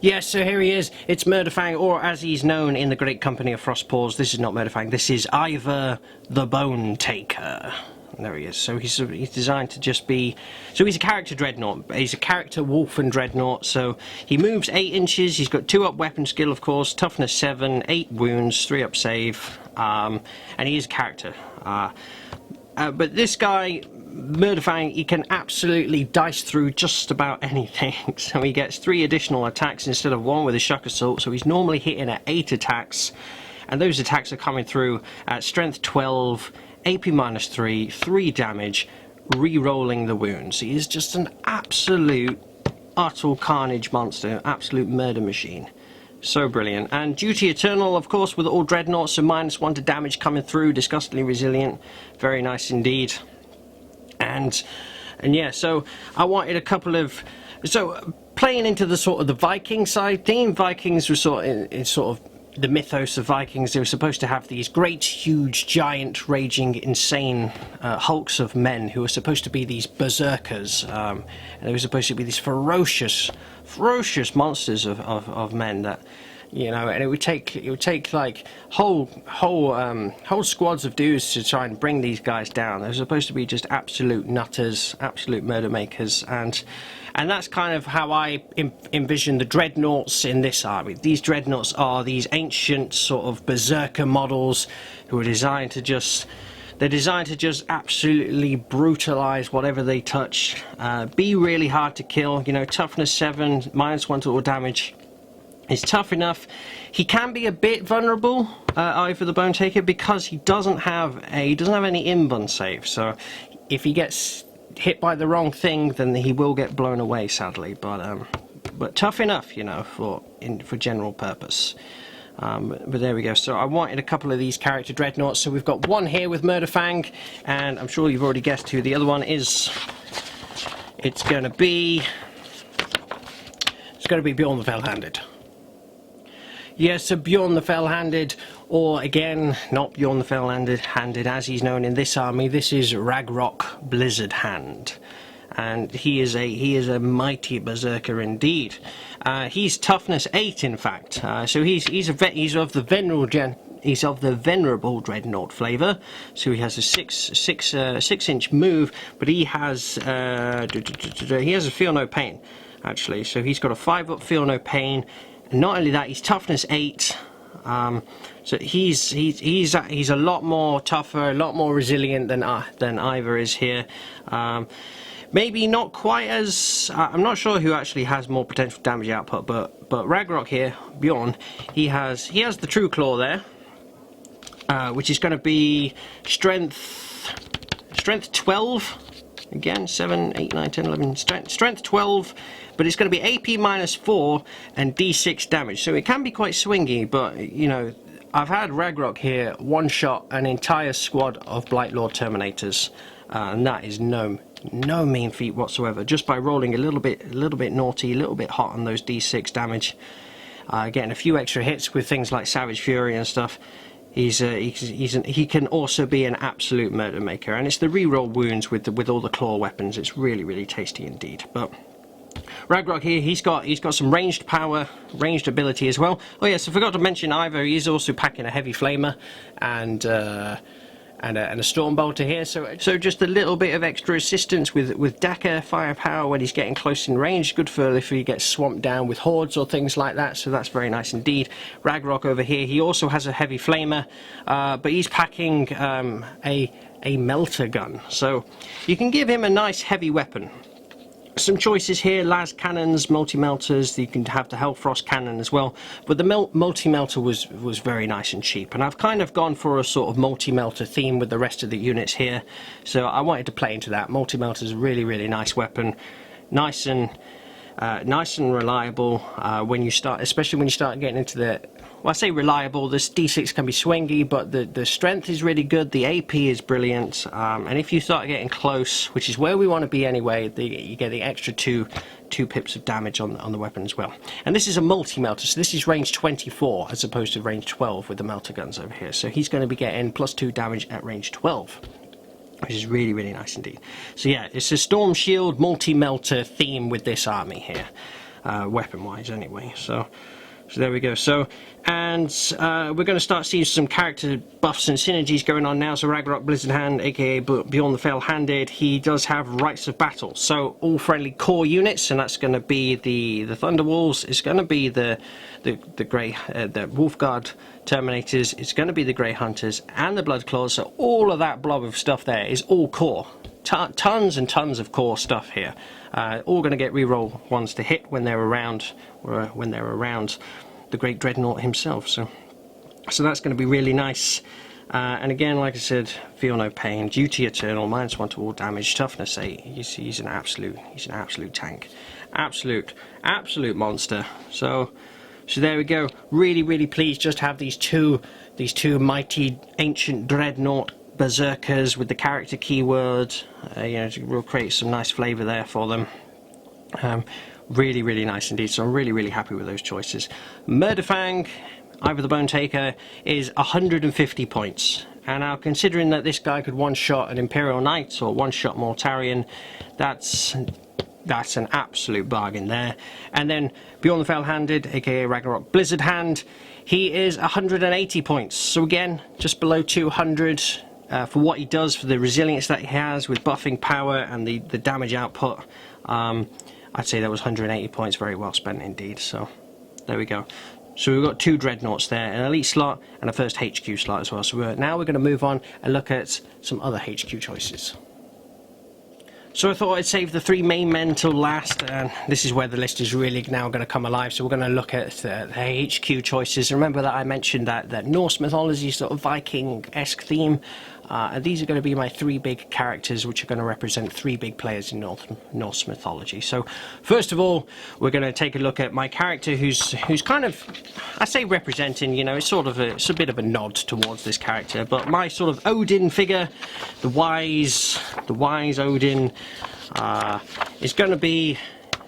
Yes, so here he is. It's Murderfang, or as he's known in the Great Company of Frostpaws. This is not Murderfang. This is Ivor the Bone Taker. There he is. So he's designed to just be. So he's a character dreadnought. He's a character wolf and dreadnought. So he moves 8 inches. He's got 2 up weapon skill, of course. Toughness 7, 8 wounds, 3 up save, and he is a character. But this guy, Murderfang, he can absolutely dice through just about anything. So he gets 3 additional attacks instead of 1 with his shock assault. So he's normally hitting at 8 attacks, and those attacks are coming through at strength 12, AP -3, 3 damage, re-rolling the wounds. He is just an absolute utter carnage monster, absolute murder machine. So brilliant. And Duty Eternal, of course, with all dreadnoughts, so -1 to damage coming through, disgustingly resilient, very nice indeed. And yeah, so I wanted a couple of, so playing into the sort of the Viking side theme. Vikings were sort of in sort of the mythos of Vikings. They were supposed to have these great, huge, giant, raging, insane hulks of men who were supposed to be these berserkers, and they were supposed to be these ferocious monsters of men that, you know, and it would take like whole squads of dudes to try and bring these guys down. They're supposed to be just absolute nutters, absolute murder makers, and that's kind of how I envision the dreadnoughts in this army. These dreadnoughts are these ancient sort of berserker models who are designed to just. They're designed to just absolutely brutalize whatever they touch, be really hard to kill. You know, toughness 7, -1 to all damage. Is tough enough. He can be a bit vulnerable, Ivor the Bone Taker, because he doesn't have any invuln save. So if he gets hit by the wrong thing, then he will get blown away, sadly. But tough enough, you know, for general purpose. But there we go. So I wanted a couple of these character dreadnoughts. So we've got one here with Murderfang, and I'm sure you've already guessed who the other one is. It's going to be Bjorn the Fell-Handed. Yes, so Bjorn the Fell-Handed, or again, not Bjorn the Fell-Handed as he's known in this army. This is Ragnarok Blizzard Hand, and he is a mighty berserker indeed. He's toughness 8, in fact. So he's of the venerable dreadnought flavour. So he has a 6-inch move, but he has a feel no pain, actually. So he's got a 5-up feel no pain. And not only that, he's toughness 8. So he's a lot more tougher, a lot more resilient than Ivor is here. Maybe not quite as. I'm not sure who actually has more potential damage output, but Ragnarok here, Bjorn, he has the True Claw there, which is going to be strength 12. Again, 7, 8, 9, 10, 11, strength 12, but it's going to be AP -4 and D6 damage. So it can be quite swingy, but, you know, I've had Ragnarok here one-shot an entire squad of Blightlord Terminators, and that is no mean feat whatsoever. Just by rolling a little bit naughty, a little bit hot on those D6 damage, getting a few extra hits with things like Savage Fury and stuff. He can also be an absolute murder maker, and it's the reroll wounds with all the claw weapons. It's really tasty indeed. But Ragnarok here, he's got some ranged power, ranged ability as well. Oh yes, I forgot to mention Ivor. He's also packing a heavy flamer and a storm bolter here. So just a little bit of extra assistance with Daka firepower when he's getting close in range. Good for if he gets swamped down with hordes or things like that. So that's very nice indeed. Ragnarok over here, he also has a heavy flamer, but he's packing a melter gun. So you can give him a nice heavy weapon. Some choices here: las cannons, multi-melters. You can have the Hellfrost cannon as well, but the multi-melter was very nice and cheap, and I've kind of gone for a sort of multi-melter theme with the rest of the units here, so I wanted to play into that. Multi-melter is a really nice weapon, nice and reliable when you start, especially when you start getting into the, well, I say reliable, this D6 can be swingy, but the strength is really good, the AP is brilliant, and if you start getting close, which is where we want to be anyway, you get the extra two pips of damage on the weapon as well. And this is a multi-melter, so this is range 24 as opposed to range 12 with the melter guns over here, so he's going to be getting +2 damage at range 12. Which is really nice indeed. So yeah, it's a Storm Shield multi-melter theme with this army here, weapon-wise anyway. So there we go. So, and we're going to start seeing some character buffs and synergies going on now. So Ragnarok Blizzardhand, aka Beyond the Fell-Handed, he does have Rites of Battle. So all friendly core units, and that's going to be the Thunder Wolves. It's going to be the Wolfguard Terminators. It's going to be the Grey Hunters and the Bloodclaws. So all of that blob of stuff there is all core. Tons and tons of core stuff here. All going to get reroll ones to hit when they're around, or when they're around the Great Dreadnought himself. So that's going to be really nice. And again, like I said, feel no pain. Duty Eternal, -1 to all damage. Toughness 8. He's an absolute tank. Absolute monster. So there we go. Really pleased just to have these two mighty ancient dreadnought berserkers with the character keyword. You know, we'll create some nice flavour there for them. Really nice indeed. So I'm really happy with those choices. Murderfang, Ivor the Bone Taker, is 150 points. And now, considering that this guy could one-shot an Imperial Knight or one-shot Mortarion, that's an absolute bargain there. And then Beyond the Fell-Handed, aka Ragnarok Blizzardhand, he is 180 points. So again, just below 200 for what he does, for the resilience that he has with buffing power and the damage output. I'd say that was 180 points, very well spent indeed. So there we go. So we've got 2 dreadnoughts there, an elite slot and a first HQ slot as well. So now we're going to move on and look at some other HQ choices. So I thought I'd save the 3 main men till last, and this is where the list is really now going to come alive. So we're going to look at the HQ choices. Remember that I mentioned that Norse mythology sort of Viking-esque theme. And these are going to be my 3 big characters, which are going to represent 3 big players in Norse mythology. So first of all, we're going to take a look at my character who's kind of, I say representing, you know, it's a bit of a nod towards this character, but my sort of Odin figure, the wise Odin, is going to be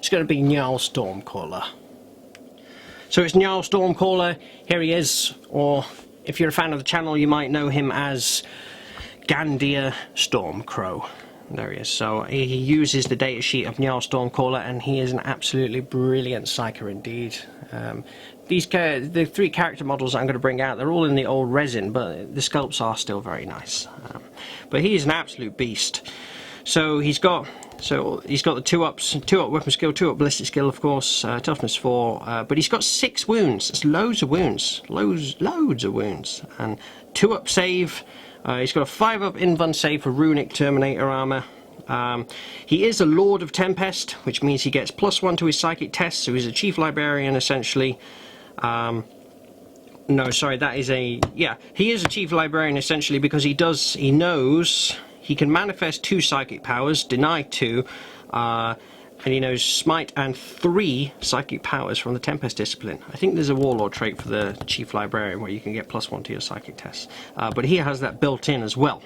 Njal Stormcaller. So it's Njal Stormcaller. Here he is, or if you're a fan of the channel, you might know him as Gandir Stormcrow. There he is. So he uses the datasheet of Njal Stormcaller, and he is an absolutely brilliant psyker indeed. The 3 character models that I'm going to bring out, they're all in the old resin, but the sculpts are still very nice. But he is an absolute beast. So he's got the 2 ups, 2 up weapon skill, 2 up ballistic skill, of course, toughness 4, but he's got 6 wounds. That's loads of wounds, and 2 up save. He's got a 5 up invuln save for Runic Terminator armor. He is a Lord of Tempest, which means he gets +1 to his psychic test, so he's a Chief Librarian essentially. No, sorry, he is a Chief Librarian essentially because he knows he can manifest 2 psychic powers, deny 2, and he knows smite and 3 psychic powers from the Tempest discipline. I think there's a Warlord trait for the Chief Librarian where you can get +1 to your psychic tests, but he has that built in as well.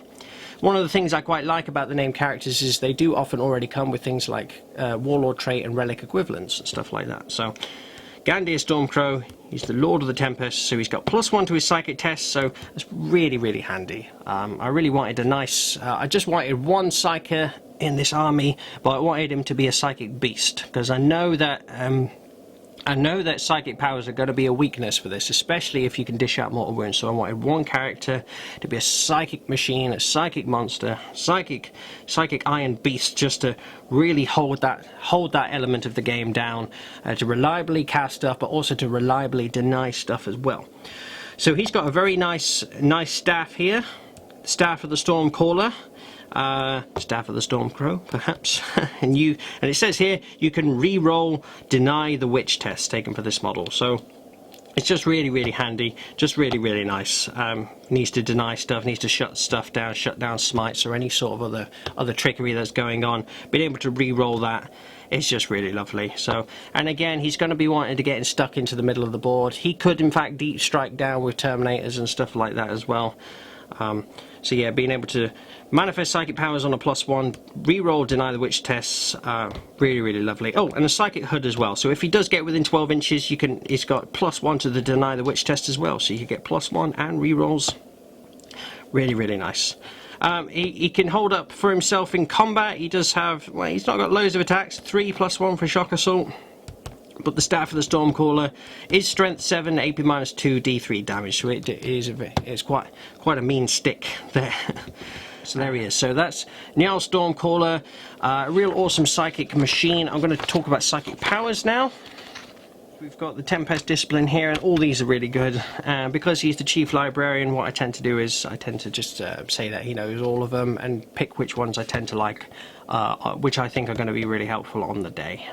One of the things I quite like about the named characters is they do often already come with things like Warlord trait and relic equivalents and stuff like that. So Gandir Stormcrow, he's the Lord of the Tempest, so he's got +1 to his psychic test, so that's really, really handy. I really wanted a nice, I just wanted one psyker in this army, but I wanted him to be a psychic beast, because I know that psychic powers are going to be a weakness for this, especially if you can dish out mortal wounds. So I wanted one character to be a psychic machine, a psychic monster, psychic iron beast, just to really hold that element of the game down, to reliably cast stuff, but also to reliably deny stuff as well. So he's got a very nice staff here, Staff of the Stormcaller. Staff of the Stormcrow, perhaps. and it says here you can re-roll deny the witch test taken for this model, so it's just really, really handy, just really, really nice. Needs to deny stuff, needs to shut stuff down, shut down smites or any sort of other trickery that's going on. Being able to re-roll that is just really lovely. So, and again, he's going to be wanting to get stuck into the middle of the board. He could in fact deep strike down with Terminators and stuff like that as well. So yeah, being able to manifest psychic powers on a +1, re-roll deny the witch tests, really, really lovely. Oh, and a psychic hood as well. So if he does get within 12 inches, he's got +1 to the deny the witch test as well. So you can get +1 and re-rolls. Really, really nice. He can hold up for himself in combat. He does have, well, he's not got loads of attacks. 3 +1 for shock assault. But the Staff of the Stormcaller is strength 7, AP -2, D3 damage, so it's quite a mean stick there. So there he is. So that's Njal Stormcaller, a real awesome psychic machine. I'm going to talk about psychic powers now. We've got the Tempest discipline here, and all these are really good. Because he's the Chief Librarian, what I tend to do is I tend to just say that he knows all of them and pick which ones I tend to like, which I think are going to be really helpful on the day.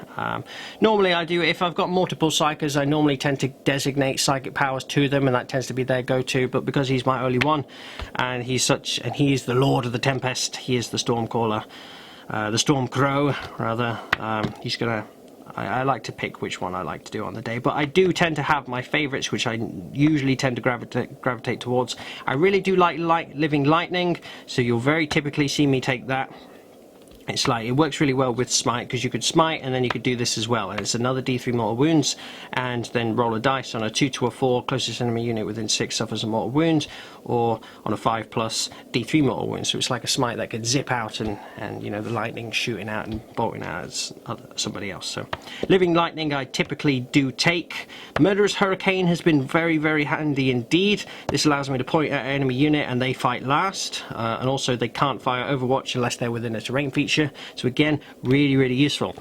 Normally I do, if I've got multiple psychers, I normally tend to designate psychic powers to them, and that tends to be their go-to. But because he's my only one, and he is the Lord of the Tempest, he is the Stormcaller, the Stormcrow rather. He's gonna. I like to pick which one I like to do on the day, but I do tend to have my favourites, which I usually tend to gravitate towards. I really do like Living Lightning, so you'll very typically see me take that. It's like, it works really well with smite, because you could smite and then you could do this as well, and it's another D3 mortal wounds, and then roll a dice on a 2 to a 4, closest enemy unit within 6 suffers a mortal wound, or on a 5+ D3 mortal wounds. So it's like a smite that could zip out and you know, the lightning shooting out and bolting out as somebody else. So Living Lightning I typically do take. Murderous Hurricane has been very, very handy indeed. This allows me to point at an enemy unit and they fight last, and also they can't fire Overwatch unless they're within a terrain feature. So again, really, really useful.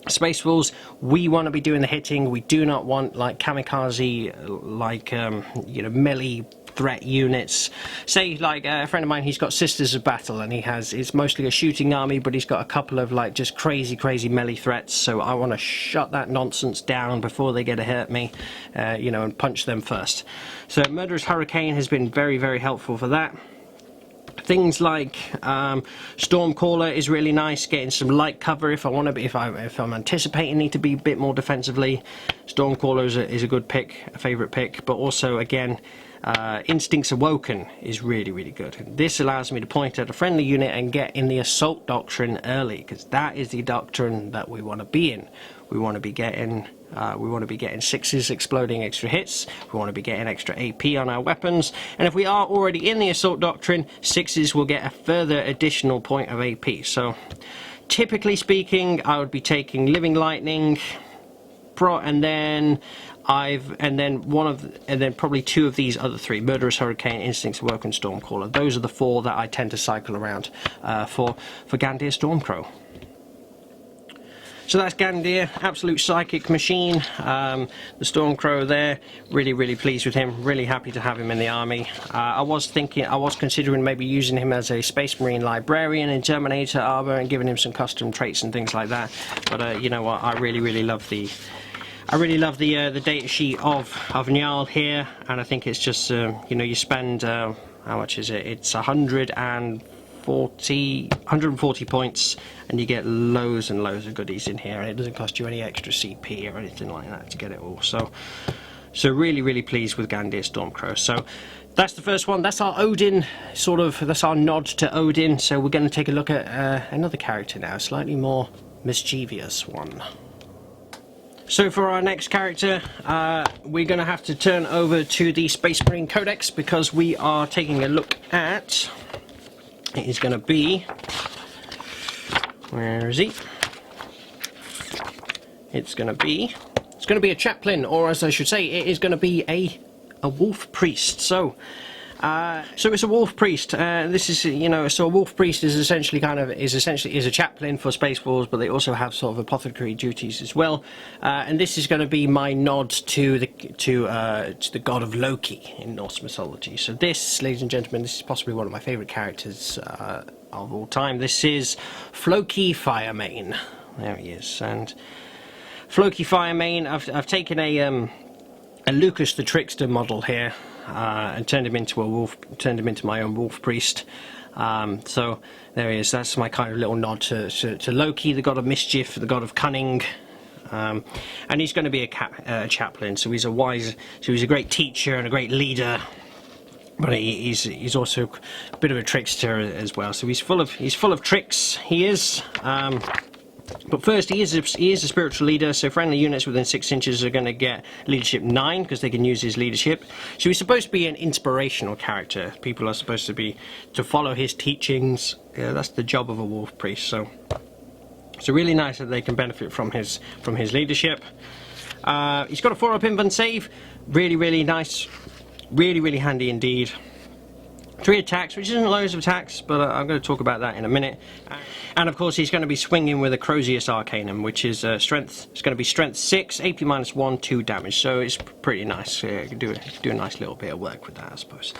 Space Wolves, we want to be doing the hitting. We do not want like kamikaze, like you know, melee threat units. Say like a friend of mine, he's got Sisters of Battle, and it's mostly a shooting army, but he's got a couple of like just crazy melee threats. So I want to shut that nonsense down before they get to hurt me, you know, and punch them first. So Murderous Hurricane has been very, very helpful for that. Things like Stormcaller is really nice, getting some light cover if I want to be, if I'm anticipating need to be a bit more defensively. Stormcaller is a good pick, a favourite pick, but also again, Instincts Awoken is really, really good. This allows me to point at a friendly unit and get in the assault doctrine early, because that is the doctrine that we want to be in. We want to be getting 6s exploding extra hits. We want to be getting extra AP on our weapons, and if we are already in the assault doctrine, 6s will get a further additional point of AP. So typically speaking, I would be taking Living Lightning, and then probably 2 of these other 3: Murderous Hurricane, Instincts Awoken, Stormcaller. Those are the 4 that I tend to cycle around for Gandir Stormcrow. So that's Gandir, absolute psychic machine. The Stormcrow there, really, really pleased with him, really happy to have him in the army. I was considering maybe using him as a Space Marine Librarian in Terminator armor and giving him some custom traits and things like that. But you know what, I really, really love the data sheet of Njal here, and I think it's just, you know, you spend, how much is it? It's 140 140 points, and you get loads and loads of goodies in here, and it doesn't cost you any extra CP or anything like that to get it all. So really pleased with Gandir Stormcrow. So that's the first one. That's our Odin, sort of, that's our nod to Odin. So we're going to take a look at another character now, a slightly more mischievous one. So for our next character, we're going to have to turn over to the Space Marine Codex, because we are taking a look at, it is going to be, where is he? It's going to be a chaplain, or as I should say, it is going to be a wolf priest. So it's a wolf priest. This is, you know, so a wolf priest is essentially a chaplain for Space Wolves, but they also have sort of apothecary duties as well. And this is going to be my nod to the god of Loki in Norse mythology. So this, ladies and gentlemen, this is possibly one of my favourite characters of all time. This is Floki Firemane. There he is, and Floki Firemane. I've taken a Lucas the Trickster model here, and turned him into a wolf, turned him into my own wolf priest. So there he is. That's my kind of little nod to Loki, the god of mischief, the god of cunning, and he's going to be a chaplain. So he's a great teacher and a great leader, but he's also a bit of a trickster as well. So he's full of tricks. He is. But first, he is a spiritual leader, so friendly units within 6 inches are going to get leadership 9, because they can use his leadership. So he's supposed to be an inspirational character. People are supposed to follow his teachings. Yeah, that's the job of a wolf priest. So really nice that they can benefit from his leadership. He's got a 4-up invuln save. Really nice. Really handy indeed. 3 attacks, which isn't loads of attacks, but I'm going to talk about that in a minute. And of course, he's going to be swinging with a Crozius Arcanum, which is strength. It's going to be strength 6, AP -1, 2 damage. So it's pretty nice. You can do a nice little bit of work with that, I suppose.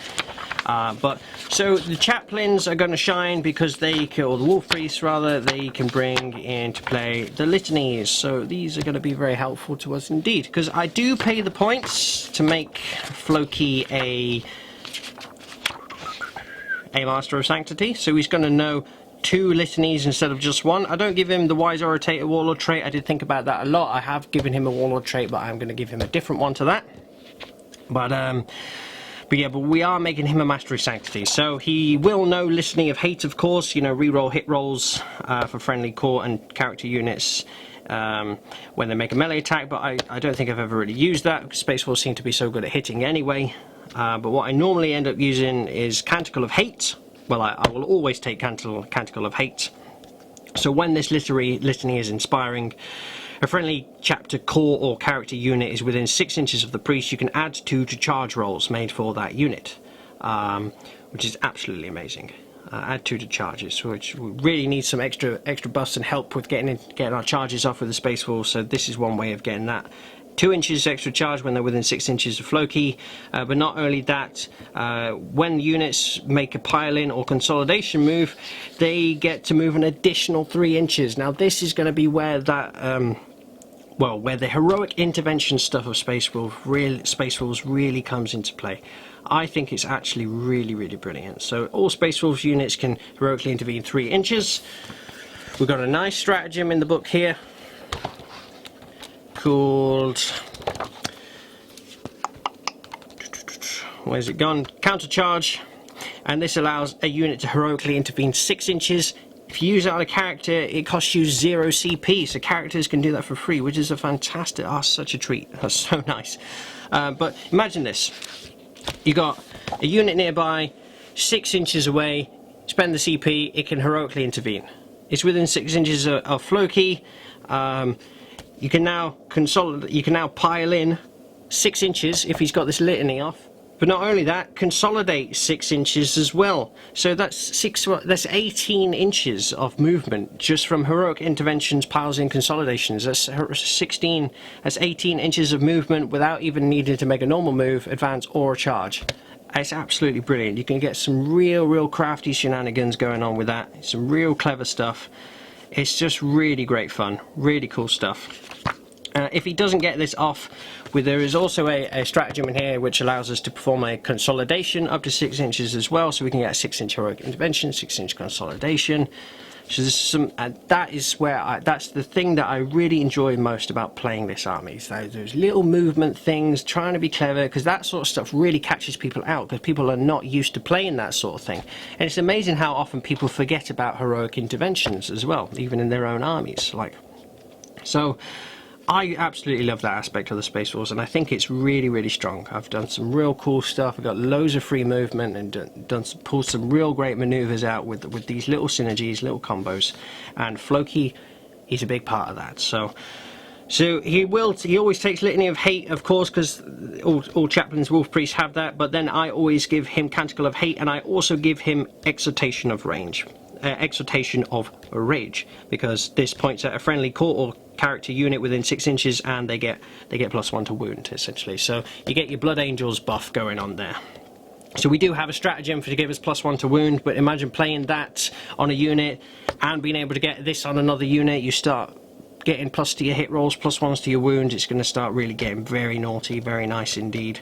So the chaplains are going to shine because or the wolf priests rather, they can bring into play the litanies. So these are going to be very helpful to us indeed, because I do pay the points to make Floki a Master of Sanctity, so he's going to know 2 litanies instead of just 1. I don't give him the Wise Orator Warlord trait. I did think about that a lot. I have given him a Warlord trait, but I'm going to give him a different one to that. But we are making him a Master of Sanctity, so he will know Litany of Hate, of course. You know, reroll hit rolls for friendly core and character units when they make a melee attack. But I don't think I've ever really used that, because Space Wolves seem to be so good at hitting anyway. But what I normally end up using is Canticle of Hate. Well, I will always take Canticle of Hate. So when this litany is inspiring, a friendly chapter core or character unit is within 6 inches of the priest, you can add 2 to charge rolls made for that unit, which is absolutely amazing. Add 2 to charges, which we really need some extra buffs and help with getting our charges off with the Space Wolves. So this is one way of getting that. 2 inches extra charge when they're within 6 inches of Floki, but not only that, when units make a pile-in or consolidation move, they get to move an additional 3 inches. Now this is going to be where that, where the heroic intervention stuff of Space Wolves really comes into play. I think it's actually really brilliant. So all Space Wolves units can heroically intervene 3 inches. We've got a nice stratagem in the book here, called, where's it gone? Countercharge, and this allows a unit to heroically intervene 6 inches. If you use it on a character, it costs you 0 CP, so characters can do that for free, which is a fantastic, such a treat. That's so nice. But imagine this: you got a unit nearby, 6 inches away, spend the CP, it can heroically intervene. It's within 6 inches of Floki. You can now pile in 6 inches if he's got this litany off. But not only that, consolidate 6 inches as well. So that's 18 inches of movement just from heroic interventions, piles in, consolidations. That's 18 inches of movement without even needing to make a normal move, advance, or a charge. It's absolutely brilliant. You can get some real crafty shenanigans going on with that. Some real clever stuff. It's just really great fun, really cool stuff. If he doesn't get this off, there is also a stratagem in here which allows us to perform a consolidation up to 6 inches as well, so we can get a 6-inch heroic intervention, 6-inch consolidation. So there's some, that is where that's the thing that I really enjoy most about playing this army. So those little movement things, trying to be clever, because that sort of stuff really catches people out, because people are not used to playing that sort of thing. And it's amazing how often people forget about heroic interventions as well, even in their own armies. So I absolutely love that aspect of the Space Wolves, and I think it's really, really strong. I've done some real cool stuff. I've got loads of free movement and pulled some real great maneuvers out with these little synergies, little combos, and Floki, he's a big part of that. So he always takes Litany of Hate, of course, because all chaplains, wolf priests have that. But then I always give him Canticle of Hate, and I also give him Exhortation of Range. Exhortation of Rage, because this points at a friendly court or character unit within 6 inches, and they get +1 to wound, essentially. So you get your Blood Angels buff going on there. So we do have a stratagem to give us +1 to wound, but imagine playing that on a unit and being able to get this on another unit. You start getting plus to your hit rolls, +1s to your wound. It's going to start really getting very naughty, very nice indeed,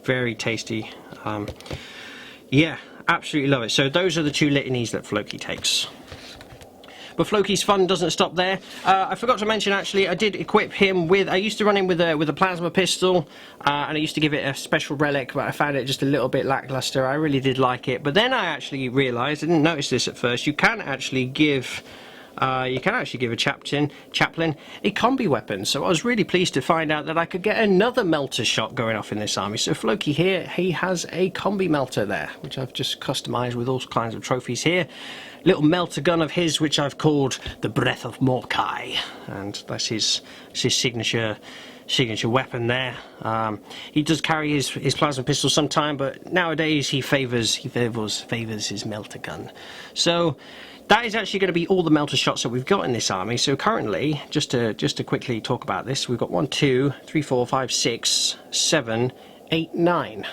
very tasty. Yeah, absolutely love it. So those are the 2 litanies that Floki takes. But Floki's fun doesn't stop there. I forgot to mention, actually, I did equip him with, I used to run him with a plasma pistol, and I used to give it a special relic, but I found it just a little bit lackluster. I really did like it, but then I actually realised, I didn't notice this at first, you can actually give a chaplain a combi weapon. So I was really pleased to find out that I could get another melter shot going off in this army. So Floki here, he has a combi melter there, which I've just customised with all kinds of trophies here. Little melter gun of his, which I've called the Breath of Morkai, and that's his signature weapon there. He does carry his plasma pistol sometime, but nowadays he favours his melter gun. So that is actually going to be all the melter shots that we've got in this army. So currently, just to quickly talk about this, we've got 1, 2, 3, 4, 5, 6, 7, 8, 9.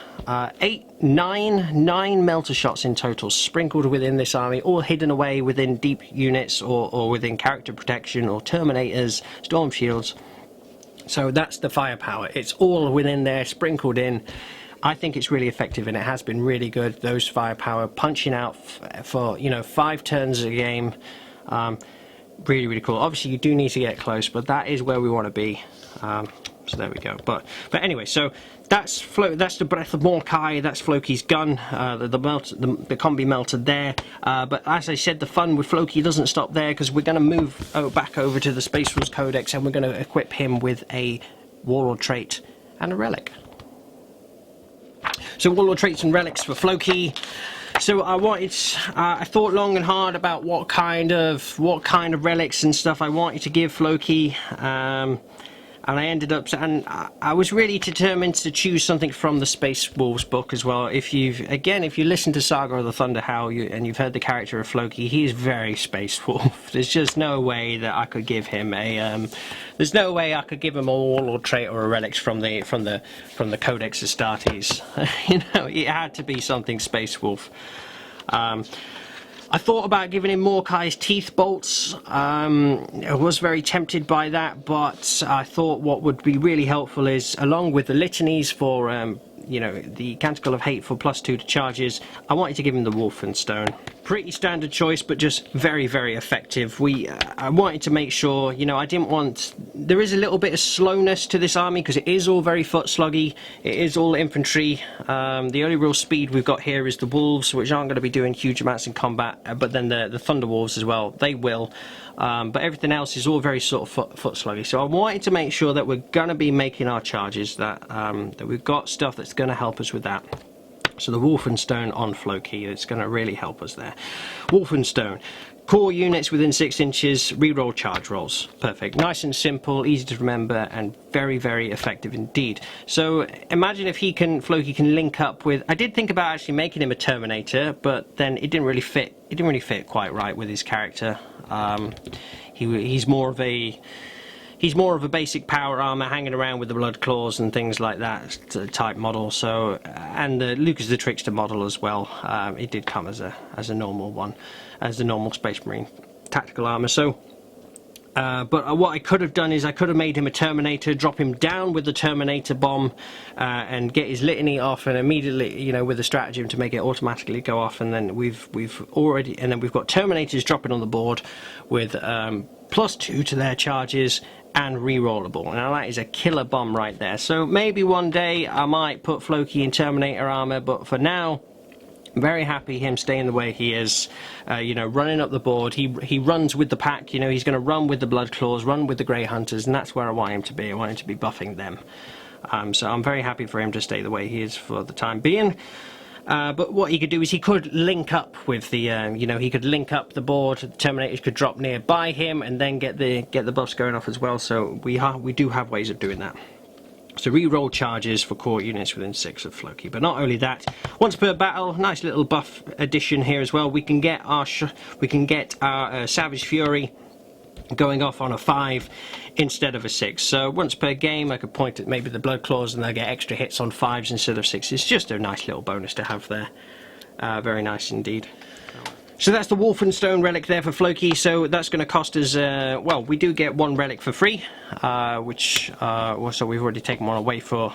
9 melter shots in total, sprinkled within this army, all hidden away within deep units or within character protection or Terminators, Storm Shields. So that's the firepower. It's all within there, sprinkled in. I think it's really effective, and it has been really good. Those firepower punching out for 5 turns a game. Really, really cool. Obviously, you do need to get close, but that is where we want to be. So there we go. But anyway, so that's the Breath of Morkai. That's Floki's gun. The combi melter there. But as I said, the fun with Floki doesn't stop there, because we're going to move back over to the Space Wolves Codex, and we're going to equip him with a Warlord trait and a relic. So Warlord traits and relics for Floki. So I thought long and hard about what kind of relics and stuff I wanted to give Floki. And I ended up, and I was really determined to choose something from the Space Wolves book as well. If you listen to Saga of the Thunder Howl and you've heard the character of Floki, he's very Space Wolf. There's just no way that I could give him a Warlord trait or a relics from the Codex Astartes. It had to be something Space Wolf. I thought about giving him Morkai's Teeth Bolts. I was very tempted by that, but I thought what would be really helpful is, along with the litanies for, the Canticle of Hate for +2 to charges, I wanted to give him the Wolfenstone. Pretty standard choice, but just very, very effective. I wanted to make sure, there is a little bit of slowness to this army, because it is all very foot sluggy. It is all infantry. The only real speed we've got here is the Wolves, which aren't going to be doing huge amounts in combat, but then the Thunder Wolves as well, they will. But everything else is all very sort of foot sluggy. So I wanted to make sure that we're going to be making our charges, that we've got stuff that's going to help us with that. So the Wolfenstone on Floki, it's going to really help us there. Wolfenstone. Core units within 6 inches, reroll charge rolls. Perfect. Nice and simple, easy to remember, and very, very effective indeed. So imagine if Floki can link up with... I did think about actually making him a Terminator, but then it didn't really fit. It didn't really fit quite right with his character. He's more of a basic power armor, hanging around with the blood claws and things like that type model. So, and the Lucas the Trickster model as well. It did come as a normal one, as the normal Space Marine tactical armor. So But what I could have done is I could have made him a Terminator, drop him down with the Terminator bomb, and get his litany off, and immediately, you know, with the stratagem to make it automatically go off, and then we've got Terminators dropping on the board with +2 to their charges and re-rollable. Now that is a killer bomb right there. So maybe one day I might put Floki in Terminator armor, but for now, I'm very happy him staying the way he is, you know, running up the board. He runs with the pack, you know, he's going to run with the Blood Claws, run with the Grey Hunters, and that's where I want him to be. I want him to be buffing them. So I'm very happy for him to stay the way he is for the time being. But what he could do is he could link up with the, you know, he could link up the board. The Terminators could drop nearby him and then get the buffs going off as well. So we do have ways of doing that. So re-roll charges for core units within 6 of Floki. But not only that, once per battle, nice little buff addition here as well. We can get our Savage Fury going off on a 5 instead of a 6. So once per game, I could point at maybe the Blood Claws and they'll get extra hits on 5s instead of 6s. It's just a nice little bonus to have there. Very nice indeed. So that's the Wolfenstone relic there for Floki. So that's going to cost us, well, we do get 1 relic for free, which, so we've already taken one away for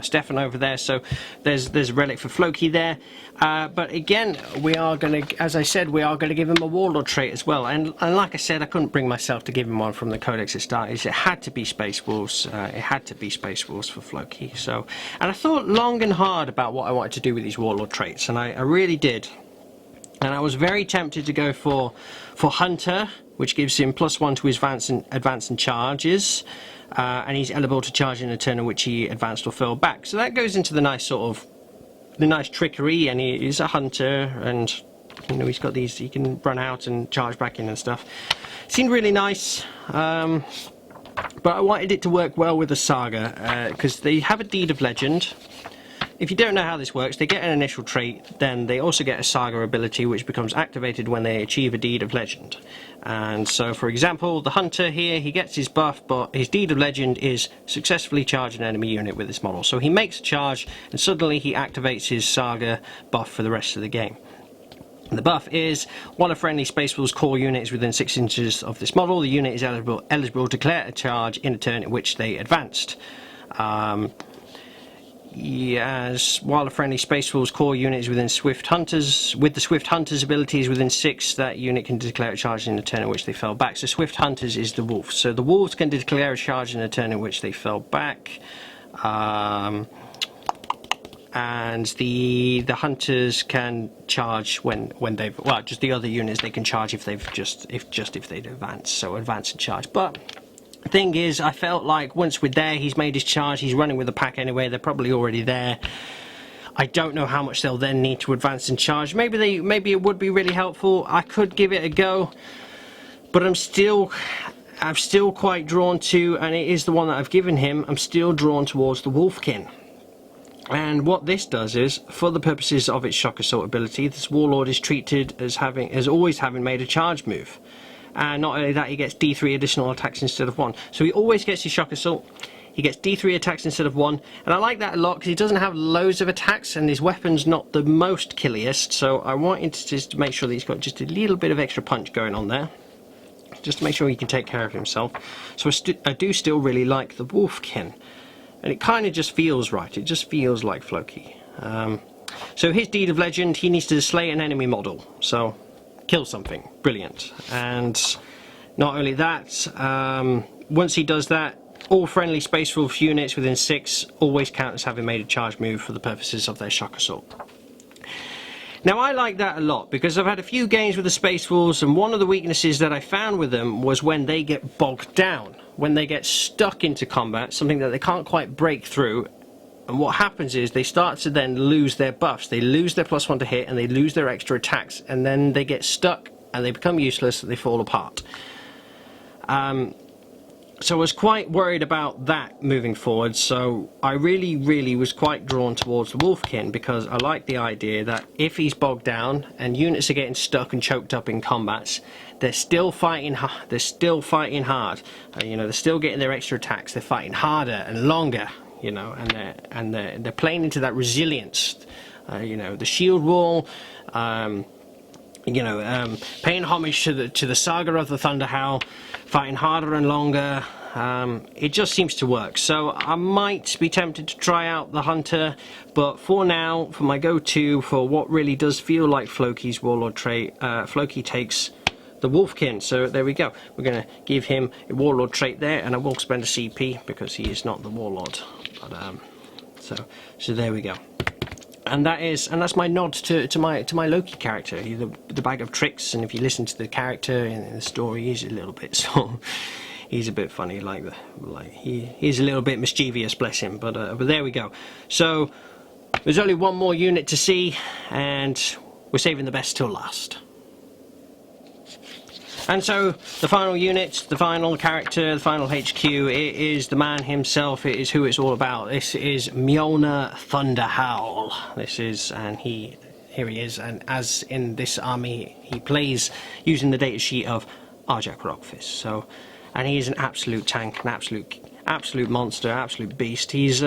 Stefan over there. So there's a relic for Floki there. But again, we are going to, as I said, we are going to give him a Warlord trait as well. And like I said, I couldn't bring myself to give him one from the Codex Astartes. It had to be Space Wolves. It had to be Space Wolves for Floki. So, and I thought long and hard about what I wanted to do with these Warlord traits, and I really did. And I was very tempted to go for Hunter, which gives him +1 to his advance and charges, and he's eligible to charge in a turn in which he advanced or fell back. So that goes into the nice sort of nice trickery, and he is a hunter, and you know he's got these. He can run out and charge back in and stuff. Seemed really nice. But I wanted it to work well with the Saga because they have a Deed of Legend. If you don't know how this works, they get an initial trait, then they also get a Saga ability which becomes activated when they achieve a Deed of Legend. And so, for example, the Hunter here, he gets his buff, but his Deed of Legend is successfully charge an enemy unit with this model. So he makes a charge, and suddenly he activates his Saga buff for the rest of the game. The buff is, while a friendly Space Wolves core unit is within 6 inches of this model, the unit is eligible to declare a charge in a turn in which they advanced. Yes, while a friendly Space Wolves core unit is within Swift Hunters, with the Swift Hunters abilities within 6, that unit can declare a charge in a turn in which they fell back. So Swift Hunters is the Wolves. So the Wolves can declare a charge in a turn in which they fell back. And the Hunters can charge when they've, well, just the other units they can charge if they've if they'd advance. So advance and charge. But thing is, I felt like once we're there, he's made his charge, he's running with the pack anyway, they're probably already there. I don't know how much they'll then need to advance and charge. Maybe it would be really helpful. I could give it a go, but I'm still quite drawn to, and it is the one that I've given him, I'm still drawn towards the Wolfkin. And what this does is, for the purposes of its Shock Assault ability, this Warlord is treated as always having made a charge move. And not only that, he gets D3 additional attacks instead of 1. So he always gets his Shock Assault. He gets D3 attacks instead of 1. And I like that a lot because he doesn't have loads of attacks and his weapon's not the most killiest. So I wanted to just make sure that he's got just a little bit of extra punch going on there. Just to make sure he can take care of himself. So I do still really like the Wolfkin. And it kind of just feels right. It just feels like Floki. So his Deed of Legend, he needs to slay an enemy model. So kill something. Brilliant. And not only that, once he does that, all friendly Space Wolf units within 6 always count as having made a charge move for the purposes of their Shock Assault. Now I like that a lot because I've had a few games with the Space Wolves, and one of the weaknesses that I found with them was when they get bogged down, when they get stuck into combat, something that they can't quite break through. And what happens is they start to then lose their buffs. They lose their +1 to hit and they lose their extra attacks, and then they get stuck and they become useless and they fall apart. So I was quite worried about that moving forward, so I really was quite drawn towards the Wolfkin because I like the idea that if he's bogged down and units are getting stuck and choked up in combats, they're still fighting hard. You know, they're still getting their extra attacks. They're fighting harder and longer. You know, and they're playing into that resilience. You know, the shield wall, you know, paying homage to the saga of the Thunder Howl, fighting harder and longer. It just seems to work. So I might be tempted to try out the Hunter, but for now, for my go-to, for what really does feel like Floki's Warlord trait, Floki takes the Wolfkin. So there we go. We're going to give him a Warlord trait there, and I will spend a CP because he is not the Warlord. But so there we go. And that's my nod to my Loki character, the bag of tricks. And if you listen to the character in the story, he's a little bit so he's a bit funny, he's a little bit mischievous, bless him. But there we go. So there's only one more unit to see, and we're saving the best till last. And so the final unit, the final character, the final HQ, it is the man himself. It is who it's all about. This is Mjolnir Thunder Howl. And here he is. And as in this army, he plays using the datasheet of Arjak Rockfist. So, and he is an absolute tank, an absolute monster, absolute beast. He's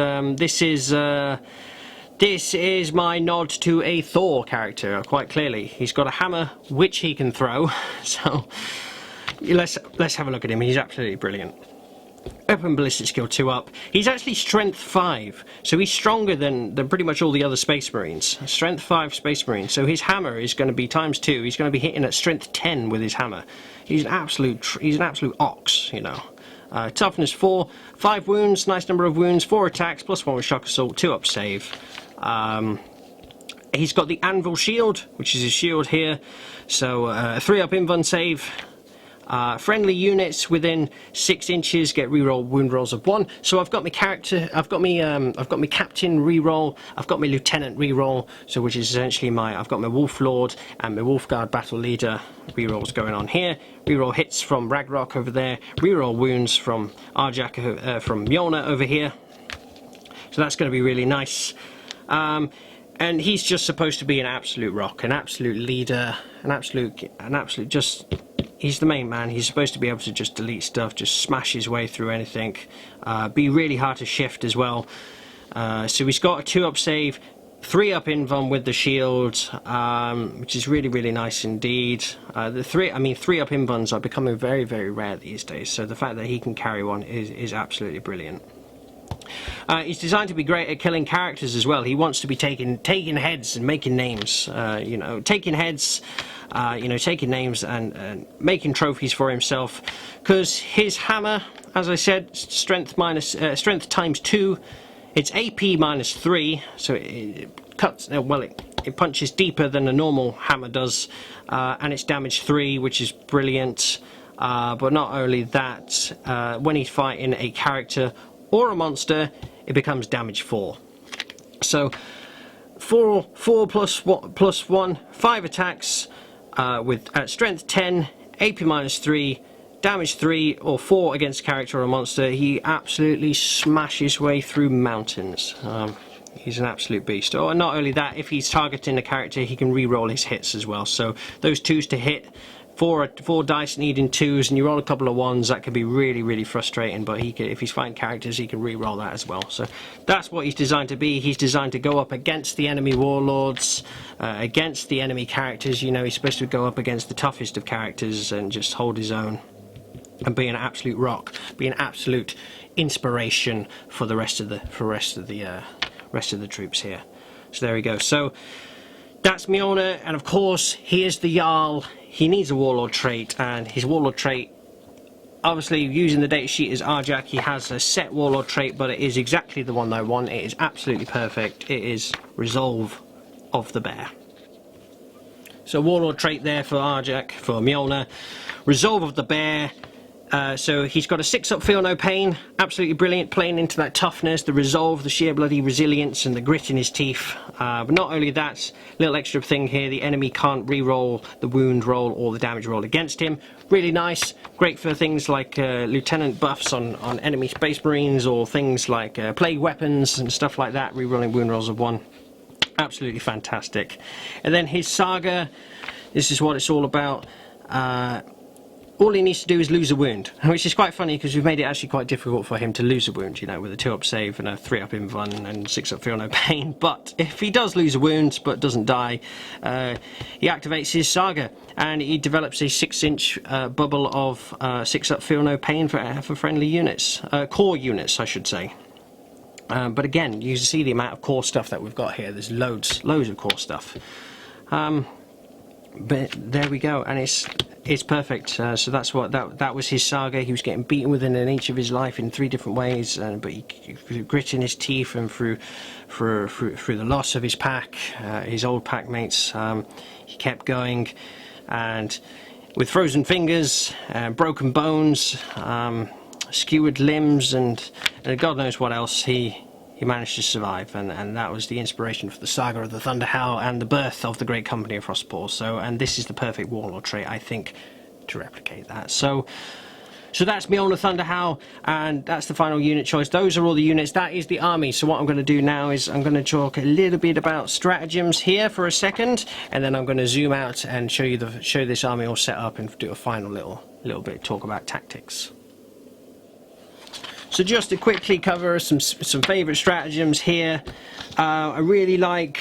This is my nod to a Thor character, quite clearly. He's got a hammer, which he can throw, so let's have a look at him. He's absolutely brilliant. Open ballistic skill 2 up. He's actually strength 5, so he's stronger than pretty much all the other Space Marines. Strength 5 Space Marines, so his hammer is going to be times 2. He's going to be hitting at strength 10 with his hammer. He's an absolute ox, you know. Toughness 4, 5 wounds, nice number of wounds, 4 attacks, +1 with shock assault, 2 up save. He's got the Anvil shield, which is his shield here, so 3 up invuln save. Friendly units within 6 inches get reroll wound rolls of 1. So I've got my character, I've got my captain reroll, I've got my lieutenant reroll, so which is essentially I've got my Warlord and my Wolfguard battle leader rerolls going on here. Reroll hits from Ragnarok over there, reroll wounds from Arjak, from Mjolnir over here. So that's going to be really nice. And he's just supposed to be an absolute rock, an absolute leader, an absolute he's the main man. He's supposed to be able to just delete stuff, just smash his way through anything, be really hard to shift as well. So he's got a 2 up save, 3 up invuln with the shield, which is really nice indeed. 3 up invulns are becoming very rare these days, so the fact that he can carry one is absolutely brilliant. He's designed to be great at killing characters as well. He wants to be taking heads and making names, taking heads, taking names and making trophies for himself. Because his hammer, as I said, strength times 2, it's AP -3, so it cuts. It punches deeper than a normal hammer does, and it's damage 3, which is brilliant. But not only that, when he's fighting a character or a monster, it becomes damage 4. So 4 plus 1, 5 attacks with strength 10, AP -3, damage 3 or 4 against a character or a monster. He absolutely smashes his way through mountains. He's an absolute beast. Oh, and not only that, if he's targeting a character, he can re-roll his hits as well. So those 2s to hit, 4 dice needing 2s, and you roll a couple of 1s, that can be really frustrating. But if he's fighting characters, he can re-roll that as well. So that's what he's designed to be. He's designed to go up against the enemy warlords, against the enemy characters. You know, he's supposed to go up against the toughest of characters and just hold his own and be an absolute rock, be an absolute inspiration for the rest of the troops here. So there we go. So that's Mjolnir, and of course he is the Jarl. He needs a Warlord trait, and his Warlord trait, obviously using the datasheet is Arjak. He has a set Warlord trait, but it is exactly the one that I want. It is absolutely perfect. It is Resolve of the Bear. So Warlord trait there for Arjak, for Mjolnir. Resolve of the Bear. So he's got a 6 up feel no pain, absolutely brilliant, playing into that toughness, the resolve, the sheer bloody resilience and the grit in his teeth. But not only that, little extra thing here, the enemy can't re-roll the wound roll or the damage roll against him. Really nice, great for things like lieutenant buffs on enemy Space Marines, or things like plague weapons and stuff like that, re-rolling wound rolls of 1. Absolutely fantastic. And then his saga, this is what it's all about. all he needs to do is lose a wound, which is quite funny because we've made it actually quite difficult for him to lose a wound, you know, with a 2-up save and a 3-up invuln and 6-up feel no pain. But if he does lose a wound but doesn't die, he activates his Saga and he develops a 6-inch bubble of 6-up feel no pain for friendly units, core units I should say. But again, you see the amount of core stuff that we've got here. There's loads of core stuff. But there we go, and it's perfect. So that's what that was his Saga. He was getting beaten within an inch of his life in 3 different ways, but through grit in his teeth and through the loss of his pack, his old pack mates. He kept going, and with frozen fingers, broken bones, skewered limbs, and God knows what else, he managed to survive, and that was the inspiration for the Saga of the Thunder Howl and the birth of the Great Company of Frostpaws. So, and this is the perfect Warlord trait, I think, to replicate that. So that's me on the Thunder Howl, and that's the final unit choice. Those are all the units. That is the army. So what I'm going to do now is I'm going to talk a little bit about stratagems here for a second, and then I'm going to zoom out and show this army all set up and do a final little bit talk about tactics. So just to quickly cover some favourite stratagems here, I really like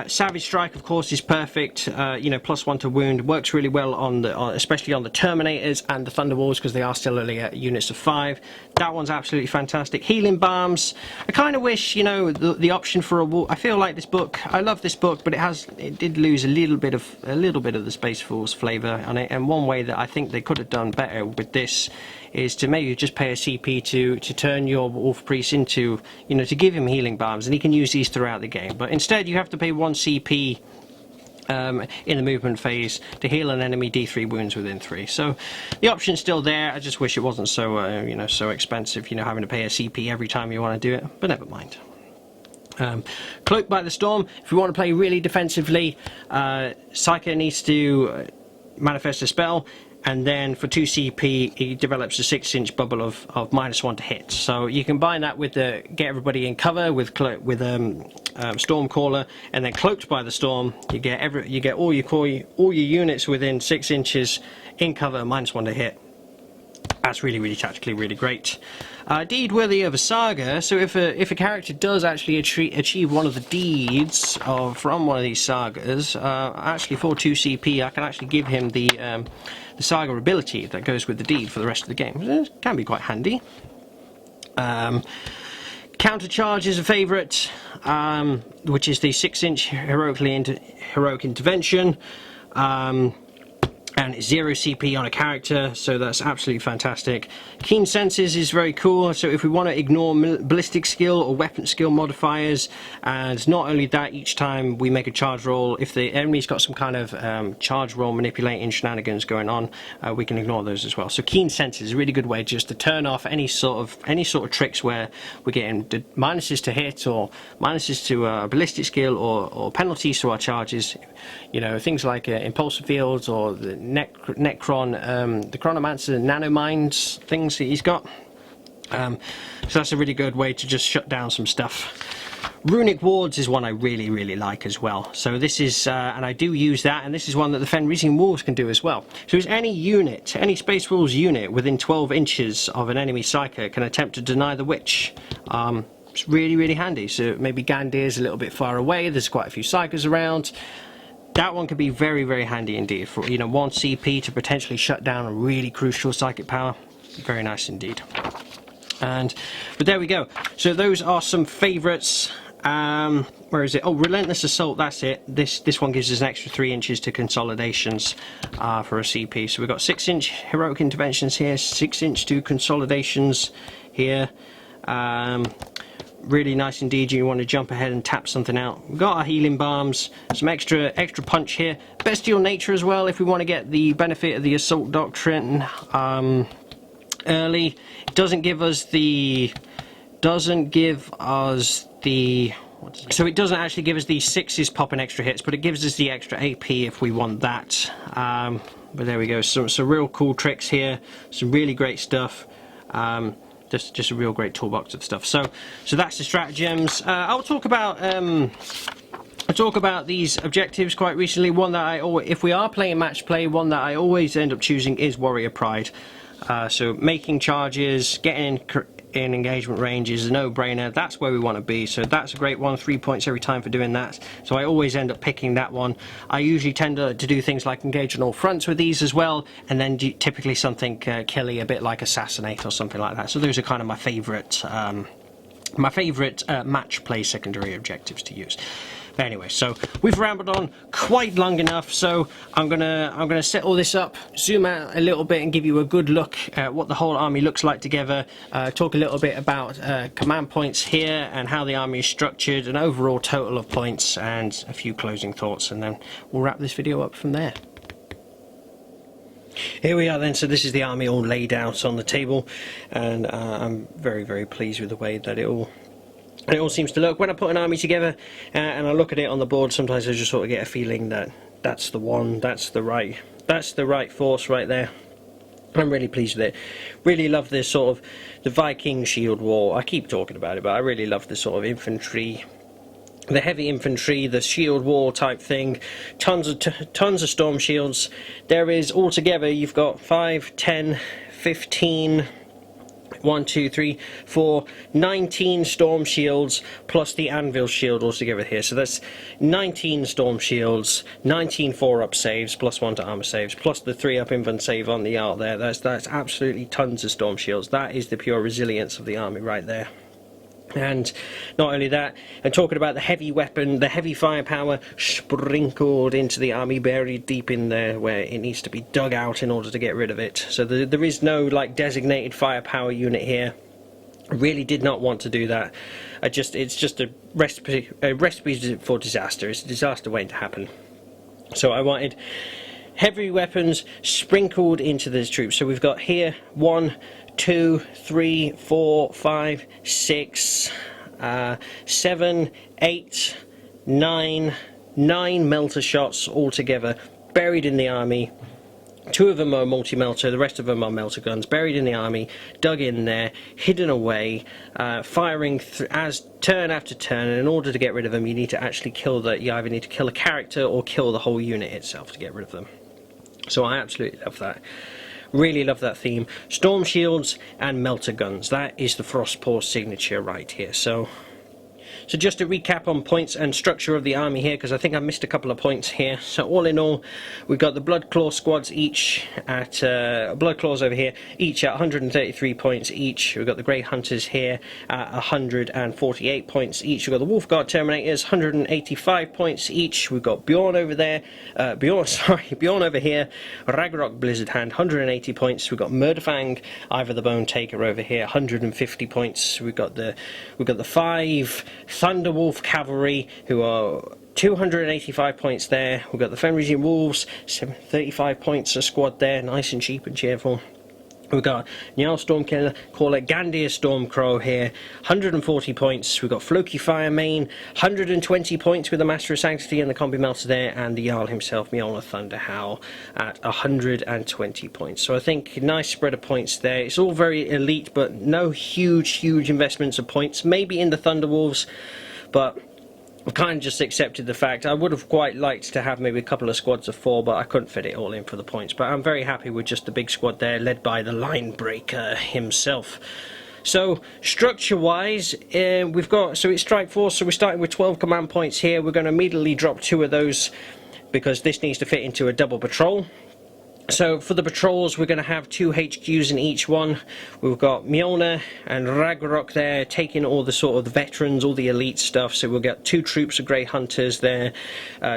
Savage Strike. Of course, is perfect. You know, +1 to wound, works really well on especially on the Terminators and the Thunder Wolves because they are still only at units of 5. That one's absolutely fantastic. Healing Balms. I kind of wish, you know, the option for a wolf. I feel like this book. I love this book, but it did lose a little bit of the Space Force flavour on it. And one way that I think they could have done better with this is to maybe just pay a CP to turn your Wolf Priest into, you know, to give him healing balms, and he can use these throughout the game. But instead you have to pay 1 CP in the movement phase to heal an enemy D3 wounds within 3. So the option's still there. I just wish it wasn't so you know, so expensive, you know, having to pay a CP every time you want to do it, but never mind. Cloak by the Storm. If you want to play really defensively, SAGA needs to manifest a spell, and then for 2 CP he develops a 6-inch bubble of -1 to hit. So you combine that with the get everybody in cover with Stormcaller, and then Cloaked by the Storm. You get all your units within 6 inches in cover, -1 to hit. That's really tactically really great. Deed worthy of a Saga. So if a character does actually achieve one of the deeds from one of these sagas, actually for 2 CP, I can actually give him the Saga ability that goes with the deed for the rest of the game. It can be quite handy. Countercharge is a favourite, which is the 6-inch heroic intervention. And it's 0 CP on a character, so that's absolutely fantastic. Keen Senses is very cool, so if we want to ignore ballistic skill or weapon skill modifiers, and not only that, each time we make a charge roll, if the enemy's got some kind of charge roll manipulating shenanigans going on, we can ignore those as well. So Keen Senses is a really good way just to turn off any sort of tricks where we're getting minuses to hit or minuses to ballistic skill or penalties to our charges. You know, things like impulsive fields or the Necron, the Chronomancer Nanomind things that he's got. So that's a really good way to just shut down some stuff. Runic Wards is one I really like as well. So this is, and I do use that, and this is one that the Fenrisian Wolves can do as well. So it's any unit, any Space Wolves unit within 12 inches of an enemy Psyker can attempt to deny the Witch. It's really handy. So maybe Gandir's a little bit far away, there's quite a few Psykers around. That one can be very handy indeed for, you know, 1 CP to potentially shut down a really crucial psychic power. Very nice indeed. But there we go. So those are some favourites. Where is it? Oh, Relentless Assault, that's it. This one gives us an extra 3 inches to consolidations for a CP. So we've got 6-inch heroic interventions here, 6-inch to consolidations here. Really nice indeed. You want to jump ahead and tap something out. We've got our healing balms, some extra punch here. Bestial nature as well if we want to get the benefit of the assault doctrine early. It doesn't give us the so it doesn't actually give us the 6s popping extra hits, but it gives us the extra AP if we want that. But there we go. Some real cool tricks here. Some really great stuff. Just a real great toolbox of stuff. So that's the stratagems. I'll talk about talk about these objectives quite recently. One that if we are playing match play, one that I always end up choosing is Warrior Pride. So making charges, getting in engagement range is a no-brainer. That's where we want to be, so that's a great one. 3 points every time for doing that, so I always end up picking that one. I usually tend to do things like engage on all fronts with these as well, and then typically something killy, a bit like Assassinate or something like that. So those are kind of my favourite match play secondary objectives to use. But anyway, so we've rambled on quite long enough, so I'm gonna set all this up, zoom out a little bit and give you a good look at what the whole army looks like together, talk a little bit about command points here and how the army is structured, an overall total of points, and a few closing thoughts, and then we'll wrap this video up from there. Here we are then, so this is the army all laid out on the table, and I'm very, very pleased with the way that it all seems to look. When I put an army together and I look at it on the board, sometimes I just sort of get a feeling that that's the one, that's the right force right there. I'm really pleased with it. Really love this sort of the Viking shield wall. I keep talking about it, but I really love the sort of infantry, the heavy infantry, the shield wall type thing. Tons of storm shields. There is altogether, you've got 5, 10, 15. 1, 2, 3, 4, 19 storm shields plus the anvil shield altogether here. So that's 19 storm shields, 19 4-up saves plus 1 to armor saves, plus the 3-up invuln save on the art there. That's absolutely tons of storm shields. That is the pure resilience of the army right there. And not only that, and talking about the heavy weapon, the heavy firepower sprinkled into the army, buried deep in there where it needs to be dug out in order to get rid of it. So there is no like designated firepower unit here. I really did not want to do that. It's just a recipe for disaster. It's a disaster waiting to happen. So I wanted heavy weapons sprinkled into these troops. So we've got here 1, 2, 3, 4, 5, 6, 7, 8, 9 melter shots altogether buried in the army. 2 of them are multi-melter, the rest of them are melter guns, buried in the army, dug in there, hidden away, firing as turn after turn. And in order to get rid of them, you need to actually you either need to kill a character or kill the whole unit itself to get rid of them. So I absolutely love that. Really love that theme. Storm shields and melter guns. That is the Frostpaws signature right here. So just to recap on points and structure of the army here, because I think I missed a couple of points here. So all in all, we've got the Bloodclaw squads each at Bloodclaws over here, each at 133 points each. We've got the Grey Hunters here at 148 points each. We've got the Wolfguard Terminators, 185 points each. We've got Bjorn over there, Bjorn over here, Ragnarok Blizzard Hand, 180 points. We've got Murderfang, Ivor the Bone Taker over here, 150 points. We've got the 5 Thunderwolf Cavalry, who are 285 points there. We've got the Fenrisian Wolves, 35 points a squad there, nice and cheap and cheerful. We've got Njal Stormcaller, Gandir Stormcrow here, 140 points. We've got Floki Firemane, 120 points with the Master of Sanctity and the Combi Melter there, and the Jarl himself, Mjolnir Thunder HOWL, at 120 points. So I think nice spread of points there. It's all very elite, but no huge investments of points. Maybe in the Thunderwolves, but I've kind of just accepted the fact. I would have quite liked to have maybe a couple of squads of 4, but I couldn't fit it all in for the points. But I'm very happy with just the big squad there, led by the Linebreaker himself. So structure-wise, we've got, so it's Strike Force, so we're starting with 12 command points here. We're going to immediately drop 2 of those because this needs to fit into a double patrol. So for the patrols, we're going to have 2 HQs in each one. We've got Mjolnir and Ragnarok there, taking all the sort of the veterans, all the elite stuff. So we'll get 2 troops of Grey Hunters there,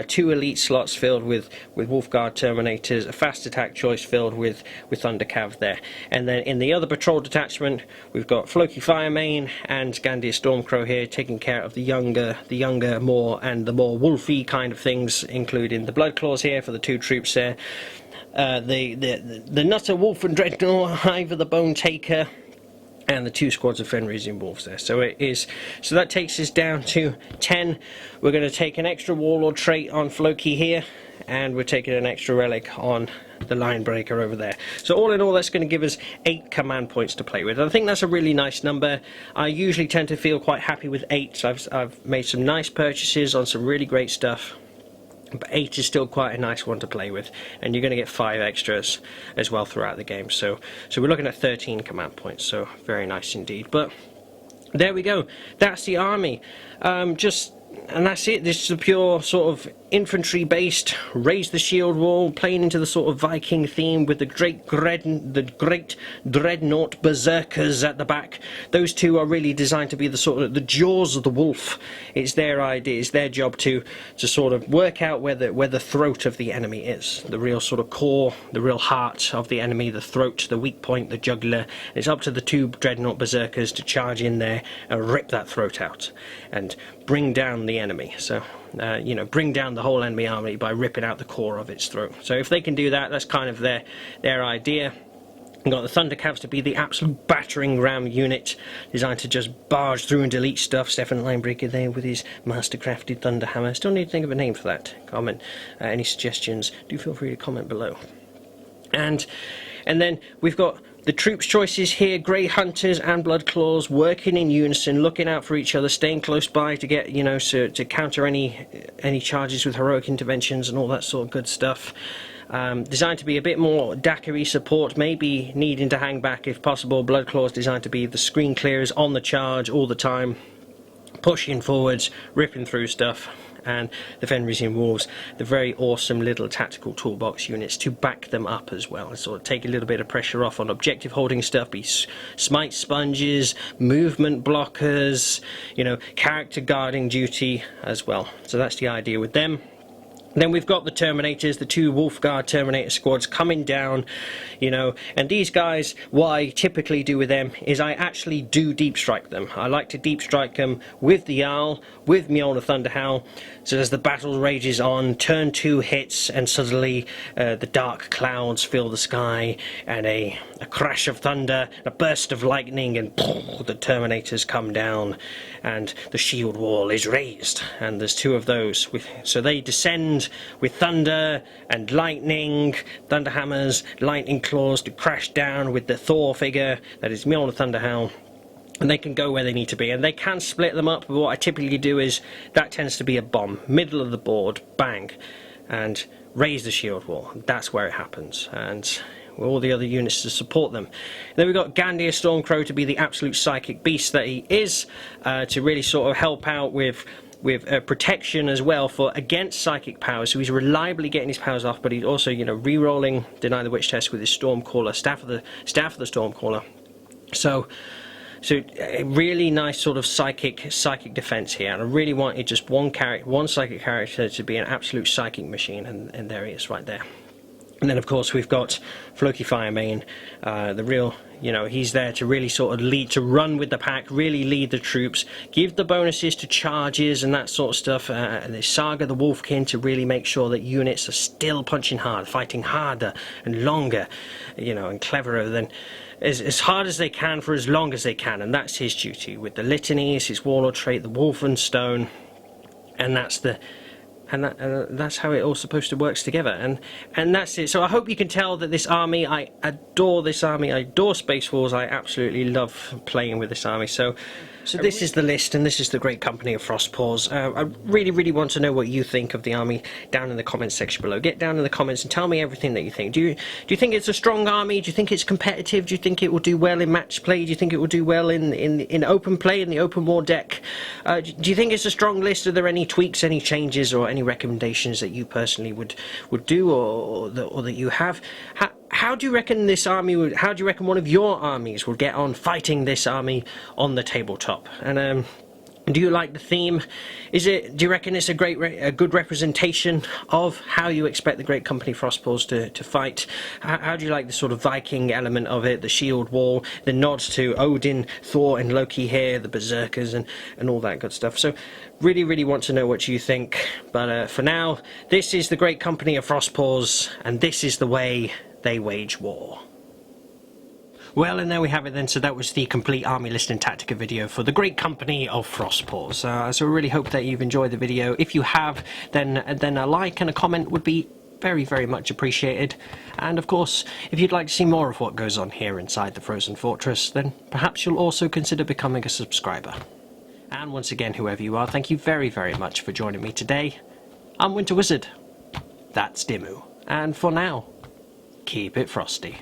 2 elite slots filled with Wolfguard Terminators, a fast attack choice filled with Thundercav there. And then in the other patrol detachment, we've got Floki Firemane and Gandir Stormcrow here, taking care of the younger more wolfy kind of things, including the Bloodclaws here for the 2 troops there. The Nutter Wolf and Dreadnought, Ivor the Bone Taker, and the 2 squads of Fenrisian Wolves there. So that takes us down to 10. We're going to take an extra Warlord trait on Floki here, and we're taking an extra relic on the line breaker over there. So all in all, that's going to give us 8 command points to play with. I think that's a really nice number. I usually tend to feel quite happy with 8. So I've made some nice purchases on some really great stuff. But 8 is still quite a nice one to play with, and you're going to get 5 extras as well throughout the game. So we're looking at 13 command points, so very nice indeed. But there we go. That's the army. And that's it. This is a pure sort of infantry-based, raise the shield wall, playing into the sort of Viking theme with the great dreadnought berserkers at the back. Those two are really designed to be the sort of the jaws of the wolf. It's their idea. It's their job to sort of work out where the throat of the enemy is, the real sort of core, the real heart of the enemy, the throat, the weak point, the jugular. It's up to the 2 dreadnought berserkers to charge in there and rip that throat out and bring down the enemy. So you know, bring down the whole enemy army by ripping out the core of its throat. So if they can do that, that's kind of their idea. We've got the Thunder Cavs to be the absolute battering ram unit, designed to just barge through and delete stuff. Stefan Linebreaker there with his mastercrafted Thunder Hammer. Still need to think of a name for that. Comment. Any suggestions, do feel free to comment below. And then we've got the troops' choices here: Grey Hunters and Bloodclaws, working in unison, looking out for each other, staying close by to get, you know, to counter any charges with heroic interventions and all that sort of good stuff. Designed to be a bit more daiquiri support, maybe needing to hang back if possible. Bloodclaws designed to be the screen clearers on the charge all the time, pushing forwards, ripping through stuff. And the Fenrisian Wolves, the very awesome little tactical toolbox units to back them up as well, and sort of take a little bit of pressure off on objective holding stuff, be smite sponges, movement blockers, you know, character guarding duty as well. So that's the idea with them. Then we've got the Terminators, the 2 Wolfguard Terminator squads coming down, you know, and these guys, what I typically do with them is I actually do deep strike them. I like to deep strike them with the Owl, with Mjolnir Thunder Howl, so as the battle rages on, turn 2 hits, and suddenly the dark clouds fill the sky, and a crash of thunder, a burst of lightning, and the Terminators come down, and the shield wall is raised, and there's 2 of those. So they descend with thunder and lightning, thunder hammers, lightning claws to crash down with the Thor figure, that is Mjolnir Thunder Howl. And they can go where they need to be, and they can split them up, but what I typically do is, that tends to be a bomb, middle of the board, bang, and raise the shield wall. That's where it happens, and all the other units to support them. Then we've got Gandir Stormcrow to be the absolute psychic beast that he is, to really sort of help out with protection as well for against psychic powers. So he's reliably getting his powers off, but he's also, you know, re-rolling Deny the Witch test with his Stormcaller, staff of the Stormcaller. So a really nice sort of psychic defense here, and I really wanted just one psychic character to be an absolute psychic machine, and there he is right there. And then of course we've got Floki Firemane, the real, you know, he's there to really sort of lead, to run with the pack, really lead the troops, give the bonuses to charges and that sort of stuff, and the Saga, the Wolfkin, to really make sure that units are still punching hard, fighting harder and longer, you know, and cleverer than, as hard as they can for as long as they can, and that's his duty with the litanies, his warlord trait, the Wolfenstone, and that's how it all supposed to work together, and that's it. So I hope you can tell that this army, I adore this army, I adore Space Wolves, I absolutely love playing with this army. So this is the list, and this is the Great Company of Frostpaws. I really want to know what you think of the army down in the comments section below. Get down in the comments and tell me everything that you think. Do you think it's a strong army? Do you think it's competitive? Do you think it will do well in match play? Do you think it will do well in open play, in the open war deck? Do you think it's a strong list? Are there any tweaks, any changes, or any recommendations that you personally would do, or that you have? How do you reckon this army would? How do you reckon one of your armies will get on fighting this army on the tabletop? And do you like the theme? Do you reckon it's a good representation of how you expect the Great Company Frostpaws to fight? How do you like the sort of Viking element of it, the shield wall, the nods to Odin, Thor and Loki here, the berserkers and all that good stuff? So really want to know what you think. But for now, this is the Great Company of Frostpaws, and this is the way they wage war. Well, and there we have it then. So that was the Complete Army List Tactica video for the Great Company of Frostpaws. So I really hope that you've enjoyed the video. If you have, then a like and a comment would be very, very much appreciated. And of course, if you'd like to see more of what goes on here inside the Frozen Fortress, then perhaps you'll also consider becoming a subscriber. And once again, whoever you are, thank you very, very much for joining me today. I'm Winter Wizard. That's Dimmu. And for now, keep it frosty.